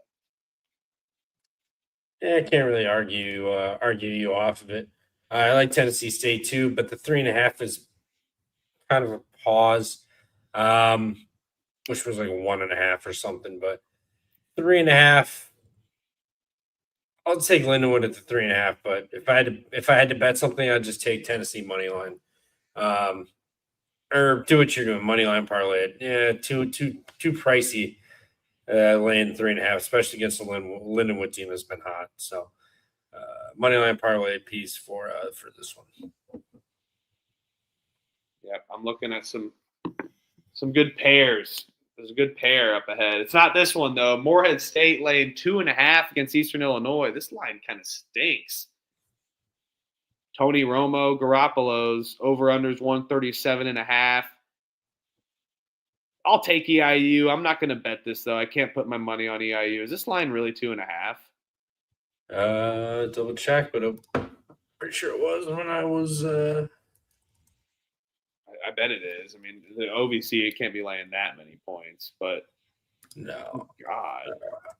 Yeah, I can't really argue you off of it. I like Tennessee State too, but the 3.5 is kind of a pause. Which was like 1.5 or something, but 3.5. I'll take Lindenwood at the 3.5, but if I had to bet something, I'd just take Tennessee money line. Or do what you're doing, money line parlay. Yeah, too pricey. Laying 3.5, especially against the Lindenwood team that's been hot. So money line parlay piece for this one. Yeah, I'm looking at some good pairs. There's a good pair up ahead. It's not this one, though. Morehead State laying 2.5 against Eastern Illinois. This line kind of stinks. Tony Romo, Garoppolo's over-unders 137.5. I'll take EIU. I'm not going to bet this, though. I can't put my money on EIU. Is this line really 2.5? Double check, but I'm pretty sure it was when I was I bet it is. I mean, the OVC, it can't be laying that many points, but No. God,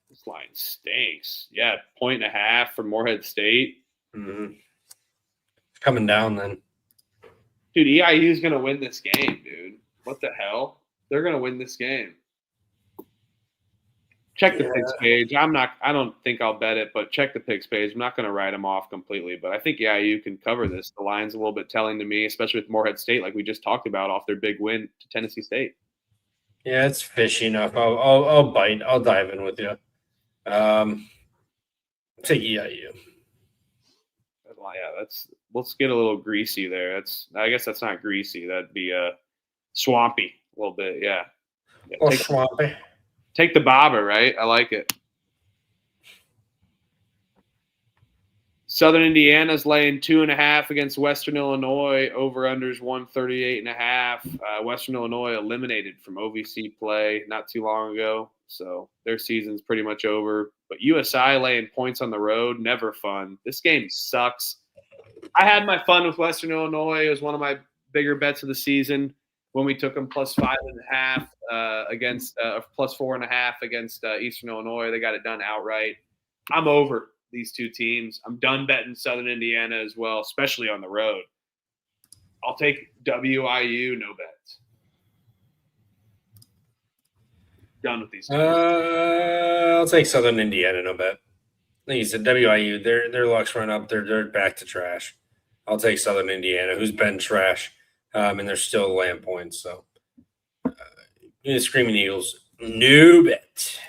this line stinks. Yeah, 1.5 for Morehead State. Mm-hmm. Coming down then. Dude, EIU is going to win this game, dude. What the hell? They're going to win this game. Check the picks page. I don't think I'll bet it, but check the picks page. I'm not going to write them off completely, but I think EIU can cover this. The line's a little bit telling to me, especially with Morehead State, like we just talked about, off their big win to Tennessee State. Yeah, it's fishy enough. I'll bite. I'll dive in with you. Take EIU. Yeah, let's get a little greasy there. I guess that's not greasy. That'd be swampy a little bit. Yeah. Swampy. Take the bobber, right? I like it. Southern Indiana's laying 2.5 against Western Illinois. Over-unders 138.5. Western Illinois eliminated from OVC play not too long ago, so their season's pretty much over. But USI laying points on the road, never fun. This game sucks. I had my fun with Western Illinois. It was one of my bigger bets of the season when we took them plus 5.5 against plus 4.5 against Eastern Illinois. They got it done outright. I'm over these two teams. I'm done betting Southern Indiana as well, especially on the road. I'll take WIU, no bets. Done with these two. I'll take Southern Indiana, no bet. Like you said, WIU, their luck's run up. They're back to trash. I'll take Southern Indiana, who's been trash, and they're still laying points. So, the Screaming Eagles, no bet.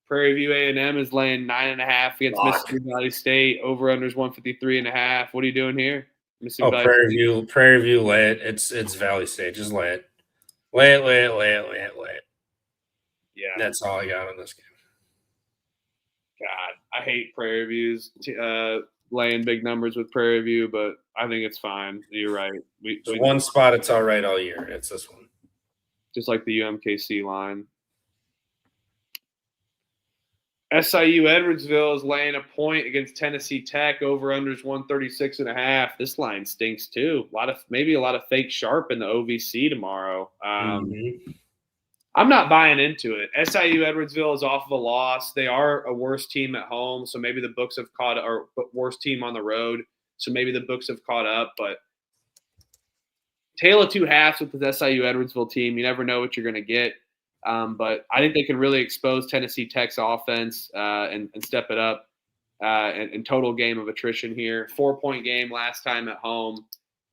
Prairie View A&M is laying 9.5 against Mississippi Valley State. Over/unders 153.5. What are you doing here? Prairie View, lay it. It's Valley State. Just lay it. Lay it. Yeah. That's all I got on this game. God, I hate Prairie View's laying big numbers with Prairie View, but I think it's fine. You're right. There's one spot it's all right all year. It's this one. Just like the UMKC line. SIU Edwardsville is laying a point against Tennessee Tech. Over/unders 136.5. This line stinks too. Maybe a lot of fake sharp in the OVC tomorrow. I'm not buying into it. SIU Edwardsville is off of a loss. They are a worse team at home, so maybe the books have caught, or worse team on the road, so maybe the books have caught up. But tale of two halves with the SIU Edwardsville team. You never know what you're going to get. But I think they can really expose Tennessee Tech's offense and step it up in total game of attrition here. 4-point game last time at home.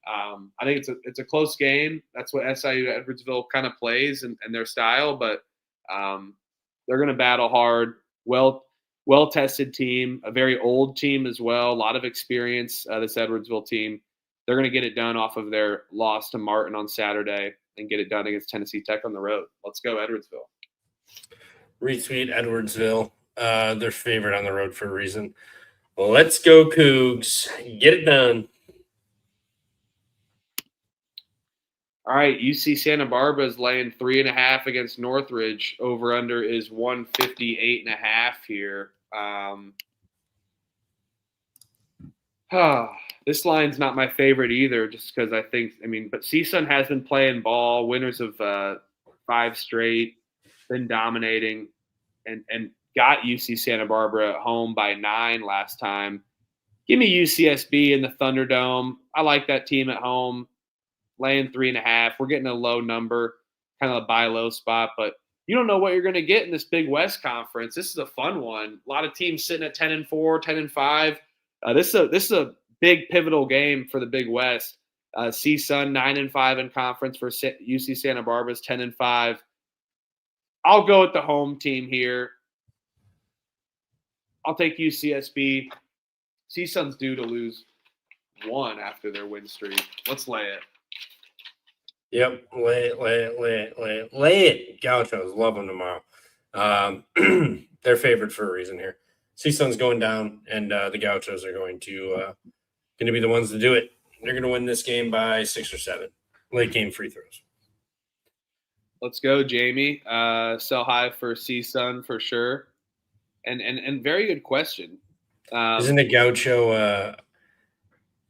I think it's a close game. That's what SIU Edwardsville kind of plays and their style, but they're going to battle hard. Well-tested team, a very old team as well, a lot of experience, this Edwardsville team. They're going to get it done off of their loss to Martin on Saturday and get it done against Tennessee Tech on the road. Let's go Edwardsville. Retweet Edwardsville. They're favorite on the road for a reason. Let's go Cougs. Get it done. All right, UC Santa Barbara is laying 3.5 against Northridge. Over/under is 158.5 here. This line's not my favorite either, just because but CSUN has been playing ball, winners of 5 straight, been dominating, and got UC Santa Barbara at home by 9 last time. Give me UCSB in the Thunderdome. I like that team at home. Laying 3.5. We're getting a low number, kind of a buy low spot, but you don't know what you're going to get in this Big West Conference. This is a fun one. A lot of teams sitting at 10-4, 10-5. This is a big pivotal game for the Big West. CSUN 9-5 in conference for UC Santa Barbara's 10-5. I'll go with the home team here. I'll take UCSB. CSUN's due to lose 1 after their win streak. Let's lay it. Yep, lay it. Gauchos, love them tomorrow. They're favored for a reason here. CSUN's going down, and the Gauchos are going to be the ones to do it. They're going to win this game by 6 or 7. Late game free throws. Let's go, Jamie. Sell high for CSUN for sure. And very good question. Isn't a Gaucho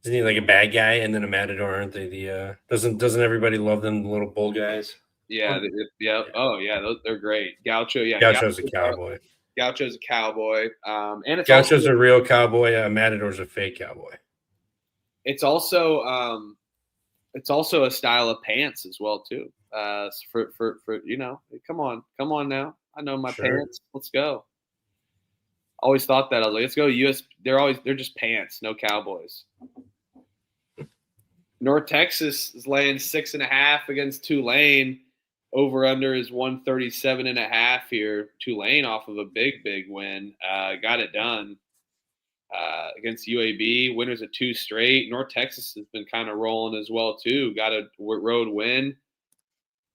Isn't he like a bad guy and then a matador? Aren't they the doesn't everybody love them, the little bull guys? Yeah, yeah. Oh, yeah, they're great. Gaucho, yeah, Gaucho's a cowboy. Gaucho's a cowboy, and Gaucho's a real cowboy. Matador's a fake cowboy. it's also a style of pants as well too. For come on now. I know my pants. Let's go. Always thought that. I was like, let's go US. They're just pants, no cowboys. North Texas is laying 6.5 against Tulane. Over under is 137.5 here. Tulane off of a big win. Got it done against UAB. Winners of 2 straight. North Texas has been kind of rolling as well too. Got a road win.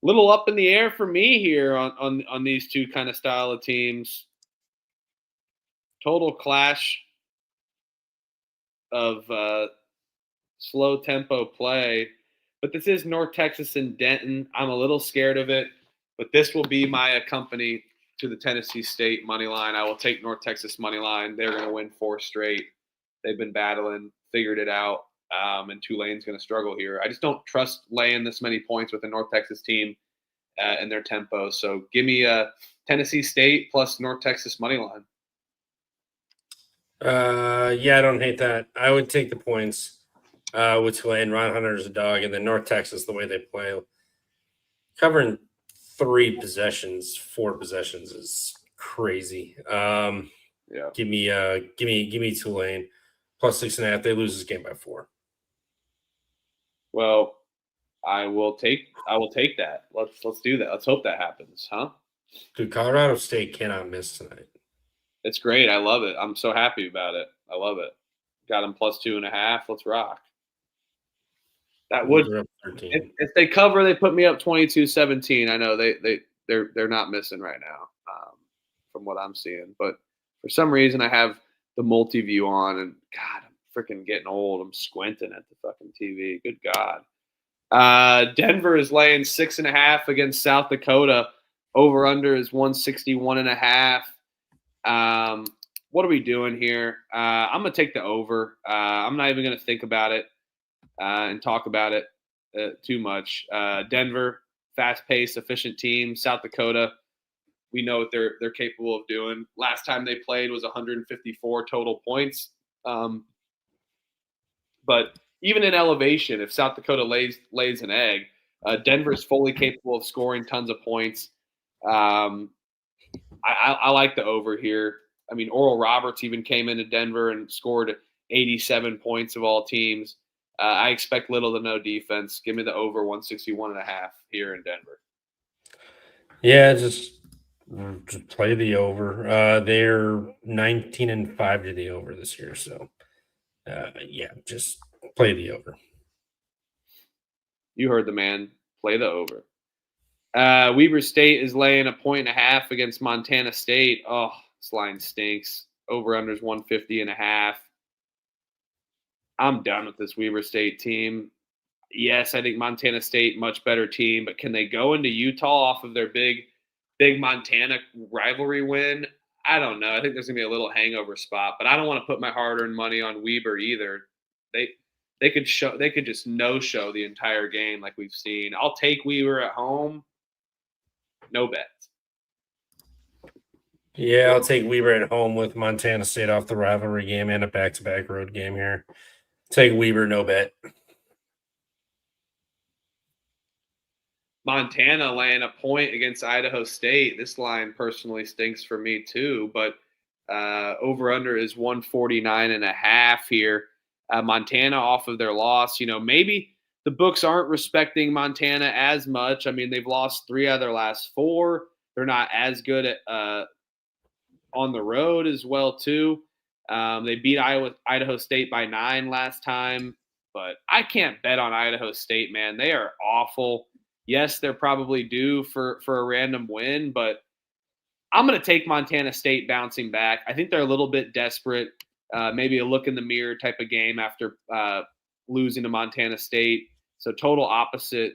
Little up in the air for me here on these two kind of style of teams. Total clash of slow tempo play. But this is North Texas and Denton. I'm a little scared of it, but this will be my accompany to the Tennessee State money line. I will take North Texas money line. They're going to win 4 straight. They've been battling, figured it out, and Tulane's going to struggle here. I just don't trust laying this many points with the North Texas team and their tempo. So give me a Tennessee State plus North Texas money line. Yeah, I don't hate that. I would take the points with Tulane. Ron Hunter's a dog, and then North Texas, the way they play, covering 4 possessions is crazy. Yeah. Give me Tulane plus 6.5. They lose this game by 4. Well, I will take that. Let's do that. Let's hope that happens, huh? Dude, Colorado State cannot miss tonight. It's great. I love it. I'm so happy about it. I love it. Got them plus 2.5. Let's rock. That would if they cover, they put me up 22-17. I know they're not missing right now, from what I'm seeing. But for some reason, I have the multi-view on, and God, I'm freaking getting old. I'm squinting at the fucking TV. Good God. Denver is laying 6.5 against South Dakota. Over under is 161.5. What are we doing here? I'm gonna take the over. I'm not even gonna think about it and talk about it too much. Denver, fast-paced, efficient team. South Dakota, we know what they're capable of doing. Last time they played was 154 total points. But even in elevation, if South Dakota lays an egg, Denver is fully capable of scoring tons of points. I like the over here. I mean, Oral Roberts even came into Denver and scored 87 points of all teams. I expect little to no defense. Give me the over 161.5 here in Denver. Yeah, just play the over. They're 19-5 to the over this year, so yeah, just play the over. You heard the man. Play the over. Weber State is laying 1.5 against Montana State. Oh, this line stinks. Over under is 150.5. I'm done with this Weber State team. Yes, I think Montana State, much better team, but can they go into Utah off of their big Montana rivalry win? I don't know. I think there's going to be a little hangover spot, but I don't want to put my hard-earned money on Weber either. They could just no-show the entire game like we've seen. I'll take Weber at home. No bets. Yeah, I'll take Weber at home with Montana State off the rivalry game and a back-to-back road game here. Take Weber, no bet. Montana laying a point against Idaho State. This line personally stinks for me too, but over-under is 149.5 here. Montana off of their loss. Maybe the books aren't respecting Montana as much. I mean, they've lost 3 out of their last 4. They're not as good at on the road as well too. They beat Idaho State by 9 last time, but I can't bet on Idaho State, man. They are awful. Yes, they're probably due for a random win, but I'm going to take Montana State bouncing back. I think they're a little bit desperate, maybe a look in the mirror type of game after losing to Montana State. So total opposite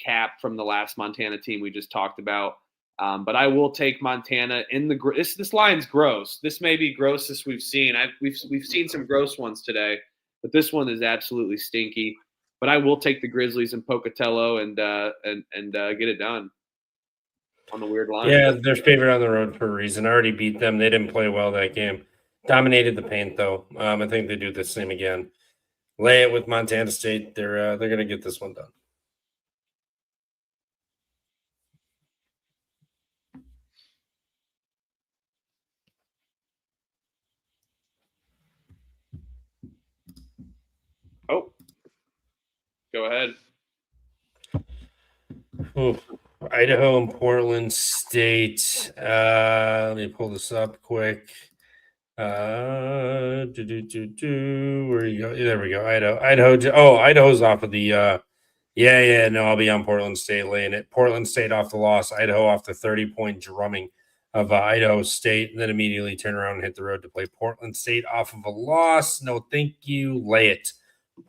cap from the last Montana team we just talked about. But I will take Montana in the this line's gross. This may be grossest we've seen. We've seen some gross ones today. But this one is absolutely stinky. But I will take the Grizzlies in Pocatello and get it done on the weird line. Yeah, they're favored on the road for a reason. I already beat them. They didn't play well that game. Dominated the paint though. I think they do the same again. Lay it with Montana State. They're gonna get this one done. Oh, go ahead. Ooh, Idaho and Portland State. Let me pull this up quick. Where you go? There we go. Idaho's off of the. No, I'll be on Portland State laying it. Portland State off the loss. Idaho off the 30-point drumming of Idaho State, and then immediately turn around and hit the road to play Portland State off of a loss. No, thank you. Lay it.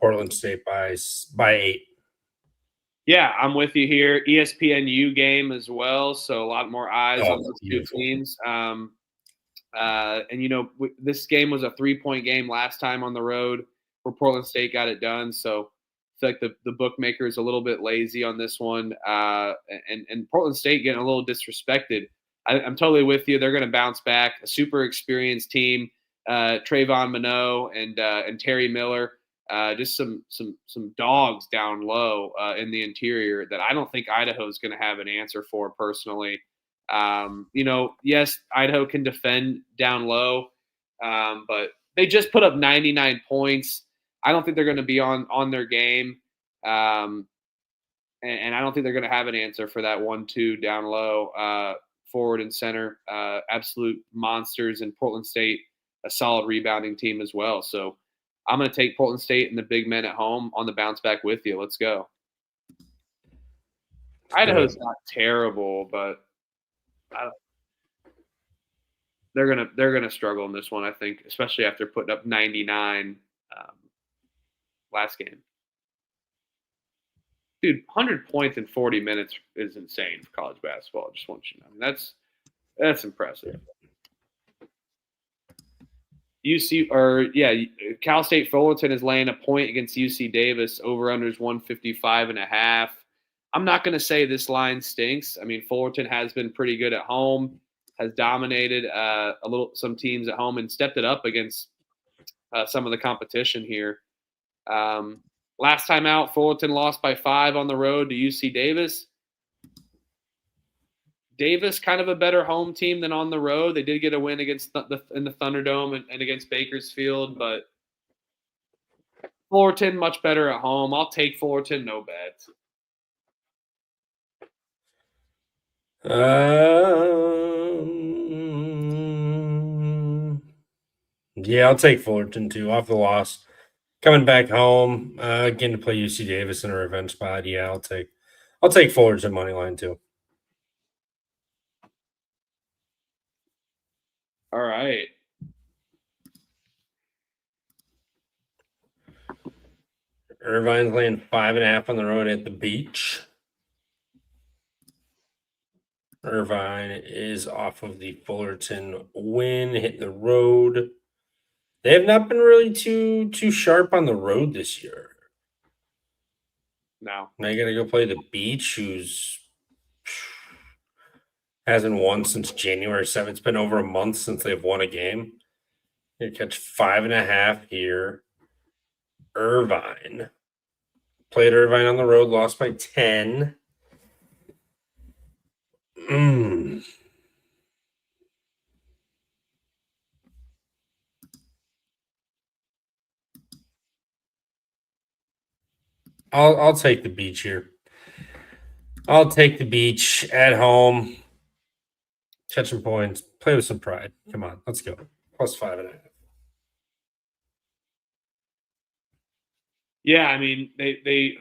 Portland State by 8. Yeah, I'm with you here. ESPNU game as well, so a lot more eyes on those two teams. This game was a 3-point game last time on the road where Portland State got it done. So I feel like the bookmaker is a little bit lazy on this one, and Portland State getting a little disrespected. I'm totally with you. They're going to bounce back. A super experienced team. Trayvon Minot and Terry Miller. Just some dogs down low in the interior that I don't think Idaho is going to have an answer for personally. Yes, Idaho can defend down low, but they just put up 99 points. I don't think they're going to be on their game, and I don't think they're going to have an answer for that 1-2 down low, forward and center. Absolute monsters, and Portland State, a solid rebounding team as well. So I'm going to take Portland State and the big men at home on the bounce back with you. Let's go. Idaho's not terrible, but they're gonna struggle in this one, I think, especially after putting up 99 last game. Dude, 100 points in 40 minutes is insane for college basketball. I just want you to know. I mean, that's impressive. Cal State Fullerton is laying a point against UC Davis. Over/unders 155.5. I'm not going to say this line stinks. I mean, Fullerton has been pretty good at home, has dominated some teams at home, and stepped it up against some of the competition here. Last time out, Fullerton lost by 5 on the road to UC Davis. Davis kind of a better home team than on the road. They did get a win against in the Thunderdome and against Bakersfield, but Fullerton much better at home. I'll take Fullerton, no bet. Yeah, I'll take Fullerton too off the loss. Coming back home, again to play UC Davis in a revenge spot. Yeah, I'll take Fullerton money line too. All right. Irvine's laying 5.5 on the road at the beach. Irvine is off of the Fullerton win, hitting the road. They have not been really too sharp on the road this year. No. Now you got to go play the beach, who's hasn't won since January 7th. It's been over a month since they've won a game. You catch 5.5 here. Irvine. Played Irvine on the road, lost by 10. I'll take the beach here. I'll take the beach at home. Catch some points. Play with some pride. Come on, let's go. Plus 5.5. Yeah, I mean they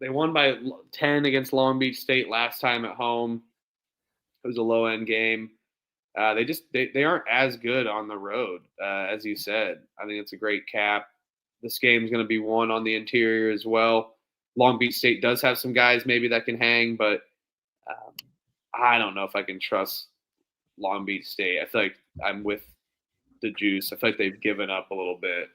won by 10 against Long Beach State last time at home. It was a low end game. They aren't as good on the road as you said. I think it's a great cap. This game is going to be won on the interior as well. Long Beach State does have some guys maybe that can hang, but I don't know if I can trust Long Beach State. I feel like I'm with the juice. I feel like they've given up a little bit.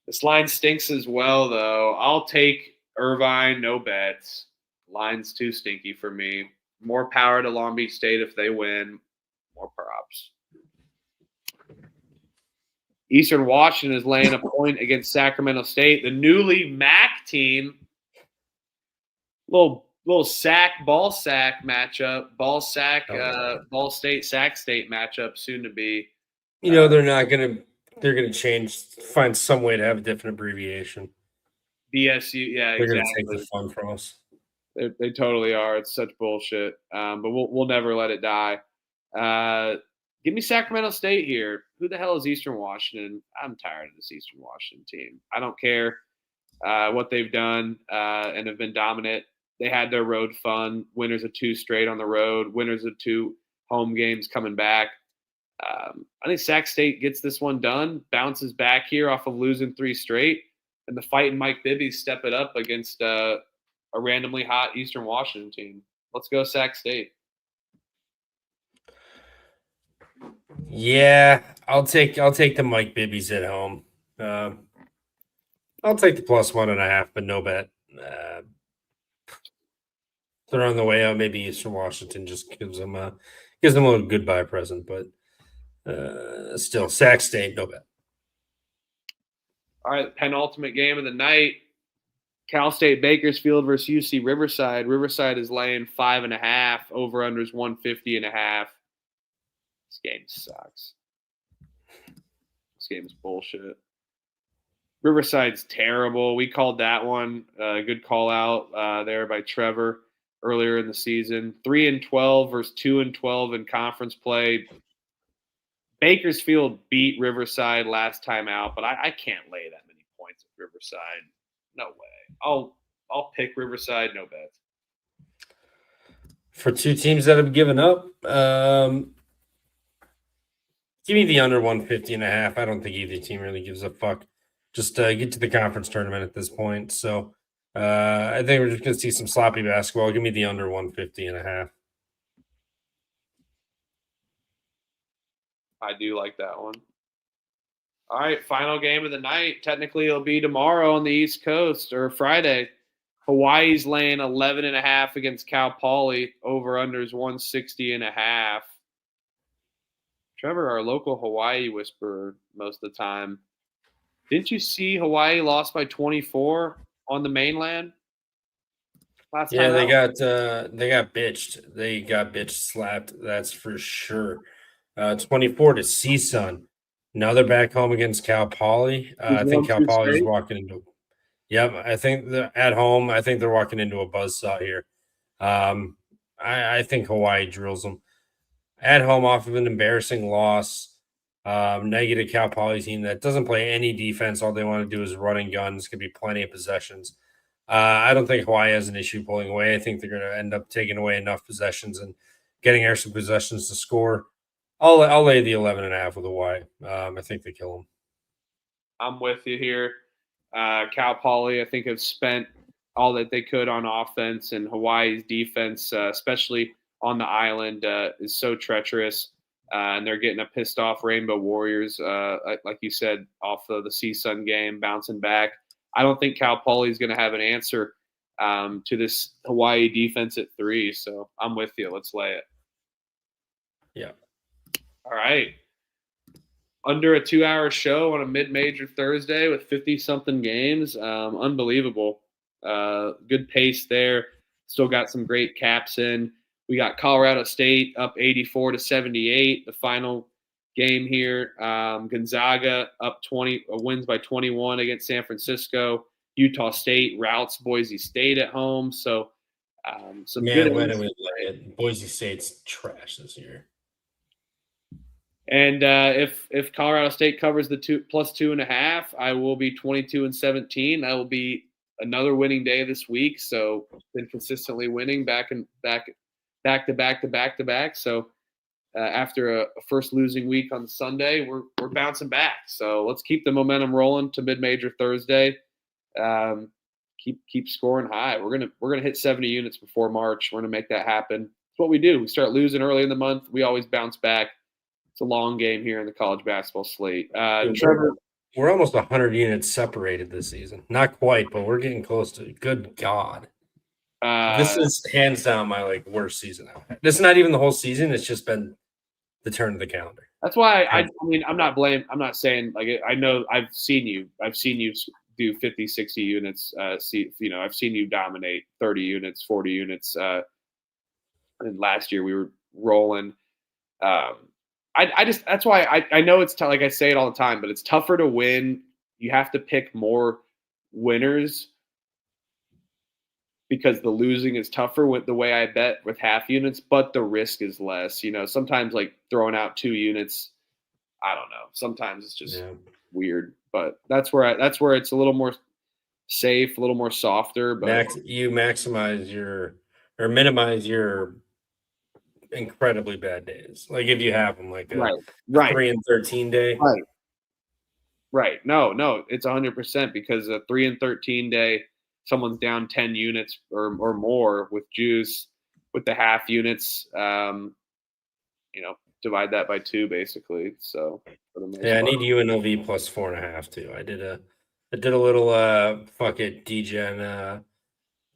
This line stinks as well, though. I'll take Irvine, no bets. Line's too stinky for me. More power to Long Beach State if they win. More props. Eastern Washington is laying a point against Sacramento State. The newly MAC team. Little ball sack matchup. Ball State, Sac State matchup soon to be. They're gonna find some way to have a different abbreviation. BSU, yeah, They're exactly. gonna take the fun from us. They totally are. It's such bullshit. But we'll never let it die. Give me Sacramento State here. Who the hell is Eastern Washington? I'm tired of this Eastern Washington team. I don't care what they've done and have been dominant. They had their road fun. Winners of 2 straight on the road. Winners of 2 home games coming back. I think Sac State gets this one done, bounces back here off of losing 3 straight, and the fight and Mike Bibby step it up against a randomly hot Eastern Washington team. Let's go Sac State. Yeah, I'll take the Mike Bibbies at home. I'll take the +1.5, but no bet. They're on the way out. Maybe Eastern Washington just gives them a goodbye present, but still, Sac State, no bet. All right, penultimate game of the night. Cal State Bakersfield versus UC Riverside. Riverside is laying 5.5. Over-unders 150.5. This game sucks. This game is bullshit. Riverside's terrible. We called that one. Good call out there by Trevor earlier in the season. 3-12 versus 2-12 in conference play. Bakersfield beat Riverside last time out, but I can't lay that many points at Riverside. No way. I'll pick Riverside, no bets. For 2 teams that have given up, give me the under 150.5. I don't think either team really gives a fuck. Just get to the conference tournament at this point. So I think we're just going to see some sloppy basketball. Give me the under 150.5. I do like that one. All right, final game of the night. Technically, it'll be tomorrow on the East Coast or Friday. Hawaii's laying 11.5 against Cal Poly. Over-unders 160.5. Trevor, our local Hawaii whisperer most of the time. Didn't you see Hawaii lost by 24 on the mainland? Yeah, they got bitched. They got bitch slapped. That's for sure. 24 to CSUN. Now they're back home against Cal Poly. I think Cal Poly is walking into. Yep, I think at home. I think they're walking into a buzzsaw here. I think Hawaii drills them at home off of an embarrassing loss. Negative Cal Poly team that doesn't play any defense. All they want to do is run and gun. There's going to be plenty of possessions. I don't think Hawaii has an issue pulling away. I think they're going to end up taking away enough possessions and getting extra possessions to score. I'll lay the 11.5 with Hawaii. I think they kill them. I'm with you here. Cal Poly, I think, have spent all that they could on offense, and Hawaii's defense, especially on the island, is so treacherous. And they're getting a pissed off Rainbow Warriors, like you said, off of the CSUN game, bouncing back. I don't think Cal Poly is going to have an answer to this Hawaii defense at 3. So I'm with you. Let's lay it. Yeah. All right. Under a 2-hour show on a mid-major Thursday with 50-something games. Unbelievable. Good pace there. Still got some great caps in. We got Colorado State up 84-78, the final game here. Gonzaga up 20, wins by 21 against San Francisco. Utah State routs Boise State at home. So some good. Why do we lay it? Boise State's trash this year. And if Colorado State covers the +2.5, I will be 22-17. That will be another winning day this week. So been consistently winning back to back. So after a first losing week on Sunday, we're bouncing back. So let's keep the momentum rolling to mid-major Thursday. Keep scoring high. We're gonna hit 70 units before March. We're gonna make that happen. It's what we do. We start losing early in the month. We always bounce back. It's a long game here in the college basketball slate. Trevor, We're almost 100 units separated this season. Not quite, but we're getting close to it. Good God. This is hands down my like worst season I've had. This is not even the whole season. It's just been the turn of the calendar. That's why I mean, I'm not saying like I know I've seen you do 50, 60 units. I've seen you dominate 30 units, 40 units. And last year we were rolling. I just that's why I know it's like I say it all the time, but it's tougher to win. You have to pick more winners because the losing is tougher with the way I bet with half units, but the risk is less. Sometimes like throwing out 2 units, I don't know. Sometimes it's just weird, but that's where it's a little more safe, a little more softer. But you maximize or minimize your incredibly bad days. Like if you have them, like a 3 and 13 day. Right. No, it's 100% because a 3 and 13 day, someone's down 10 units or more with juice with the half units, divide that by 2 basically. So for the most part. I need UNLV plus 4.5 too. I did a little fuck it degen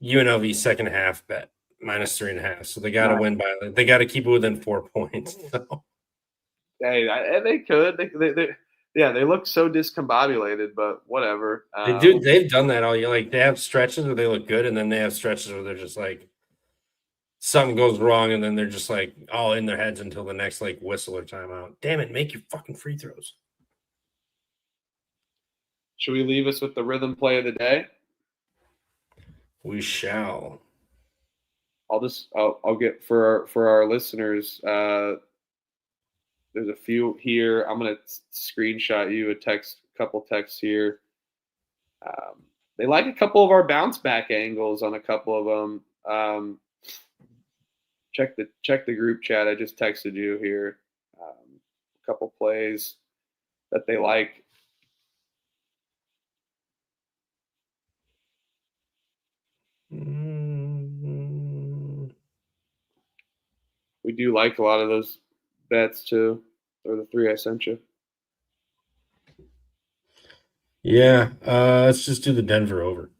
UNLV second half bet minus 3.5. So they got to win by. They got to keep it within 4 points. So. Hey, they could. They look so discombobulated, but whatever. They've done that all year. Like they have stretches where they look good, and then they have stretches where they're just like something goes wrong, and then they're just like all in their heads until the next like whistle or timeout. Damn it, make your fucking free throws. Should we leave us with the rhythm play of the day? We shall. I'll get for our listeners. There's a few here. I'm gonna screenshot you a couple texts here. They like a couple of our bounce back angles on a couple of them. Check the group chat. I just texted you here. A couple plays that they like. We do like a lot of those bets too, or the 3 I sent you. Yeah, let's just do the Denver over.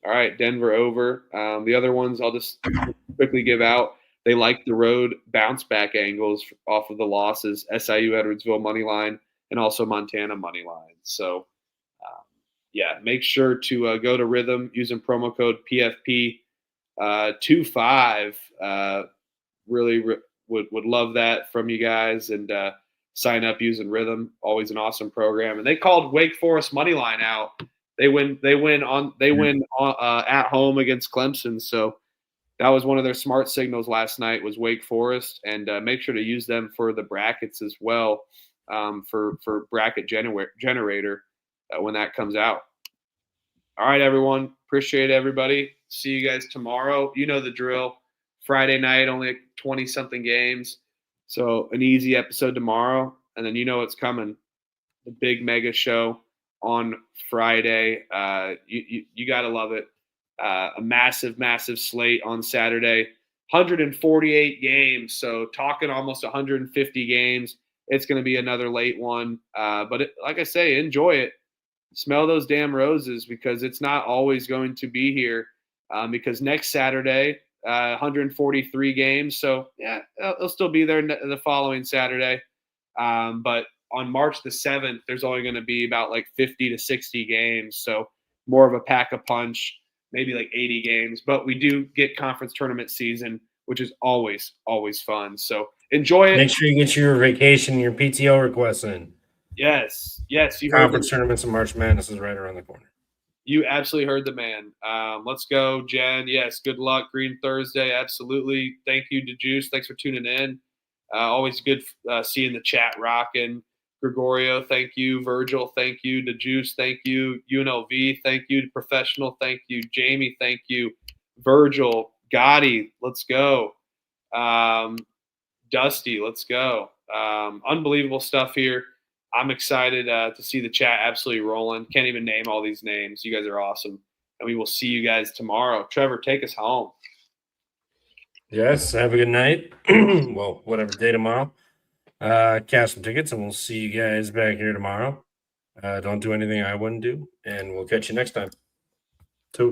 All right, Denver over. The other ones I'll just quickly give out. They like the road bounce back angles off of the losses, SIU Edwardsville money line, and also Montana money line. So, make sure to go to Rhythm using promo code PFP25. Really would love that from you guys, and sign up using Rhythm. Always an awesome program. And they called Wake Forest money line out. They win at home against Clemson. So that was one of their smart signals last night was Wake Forest, and make sure to use them for the brackets as well, for bracket generator when that comes out. All right, everyone. Appreciate everybody. See you guys tomorrow. You know the drill. Friday night, only 20-something games. So an easy episode tomorrow, and then you know what's coming. The big mega show on Friday. You got to love it. A massive, massive slate on Saturday. 148 games, so talking almost 150 games. It's going to be another late one. But like I say, enjoy it. Smell those damn roses because it's not always going to be here. Because next Saturday, 143 games. So, yeah, it'll still be there the following Saturday. But on March the 7th, there's only going to be about like 50 to 60 games. So more of a pack a punch, maybe like 80 games. But we do get conference tournament season, which is always, always fun. So enjoy it. Make sure you get your vacation, your PTO requests in. Yes. Conference tournaments and March Madness is right around the corner. You absolutely heard the man. Let's go, Jen. Yes, good luck. Green Thursday, absolutely. Thank you to Juice. Thanks for tuning in. Always good seeing the chat rocking. Gregorio, thank you. Virgil, thank you. To Juice, thank you. UNLV, thank you. Professional, thank you. Jamie, thank you. Virgil, Gotti, let's go. Dusty, let's go. Unbelievable stuff here. I'm excited to see the chat absolutely rolling. Can't even name all these names. You guys are awesome. And we will see you guys tomorrow. Trevor, take us home. Yes, have a good night. Well, whatever day tomorrow. Cash some tickets, and we'll see you guys back here tomorrow. Don't do anything I wouldn't do, and we'll catch you next time. Toodles.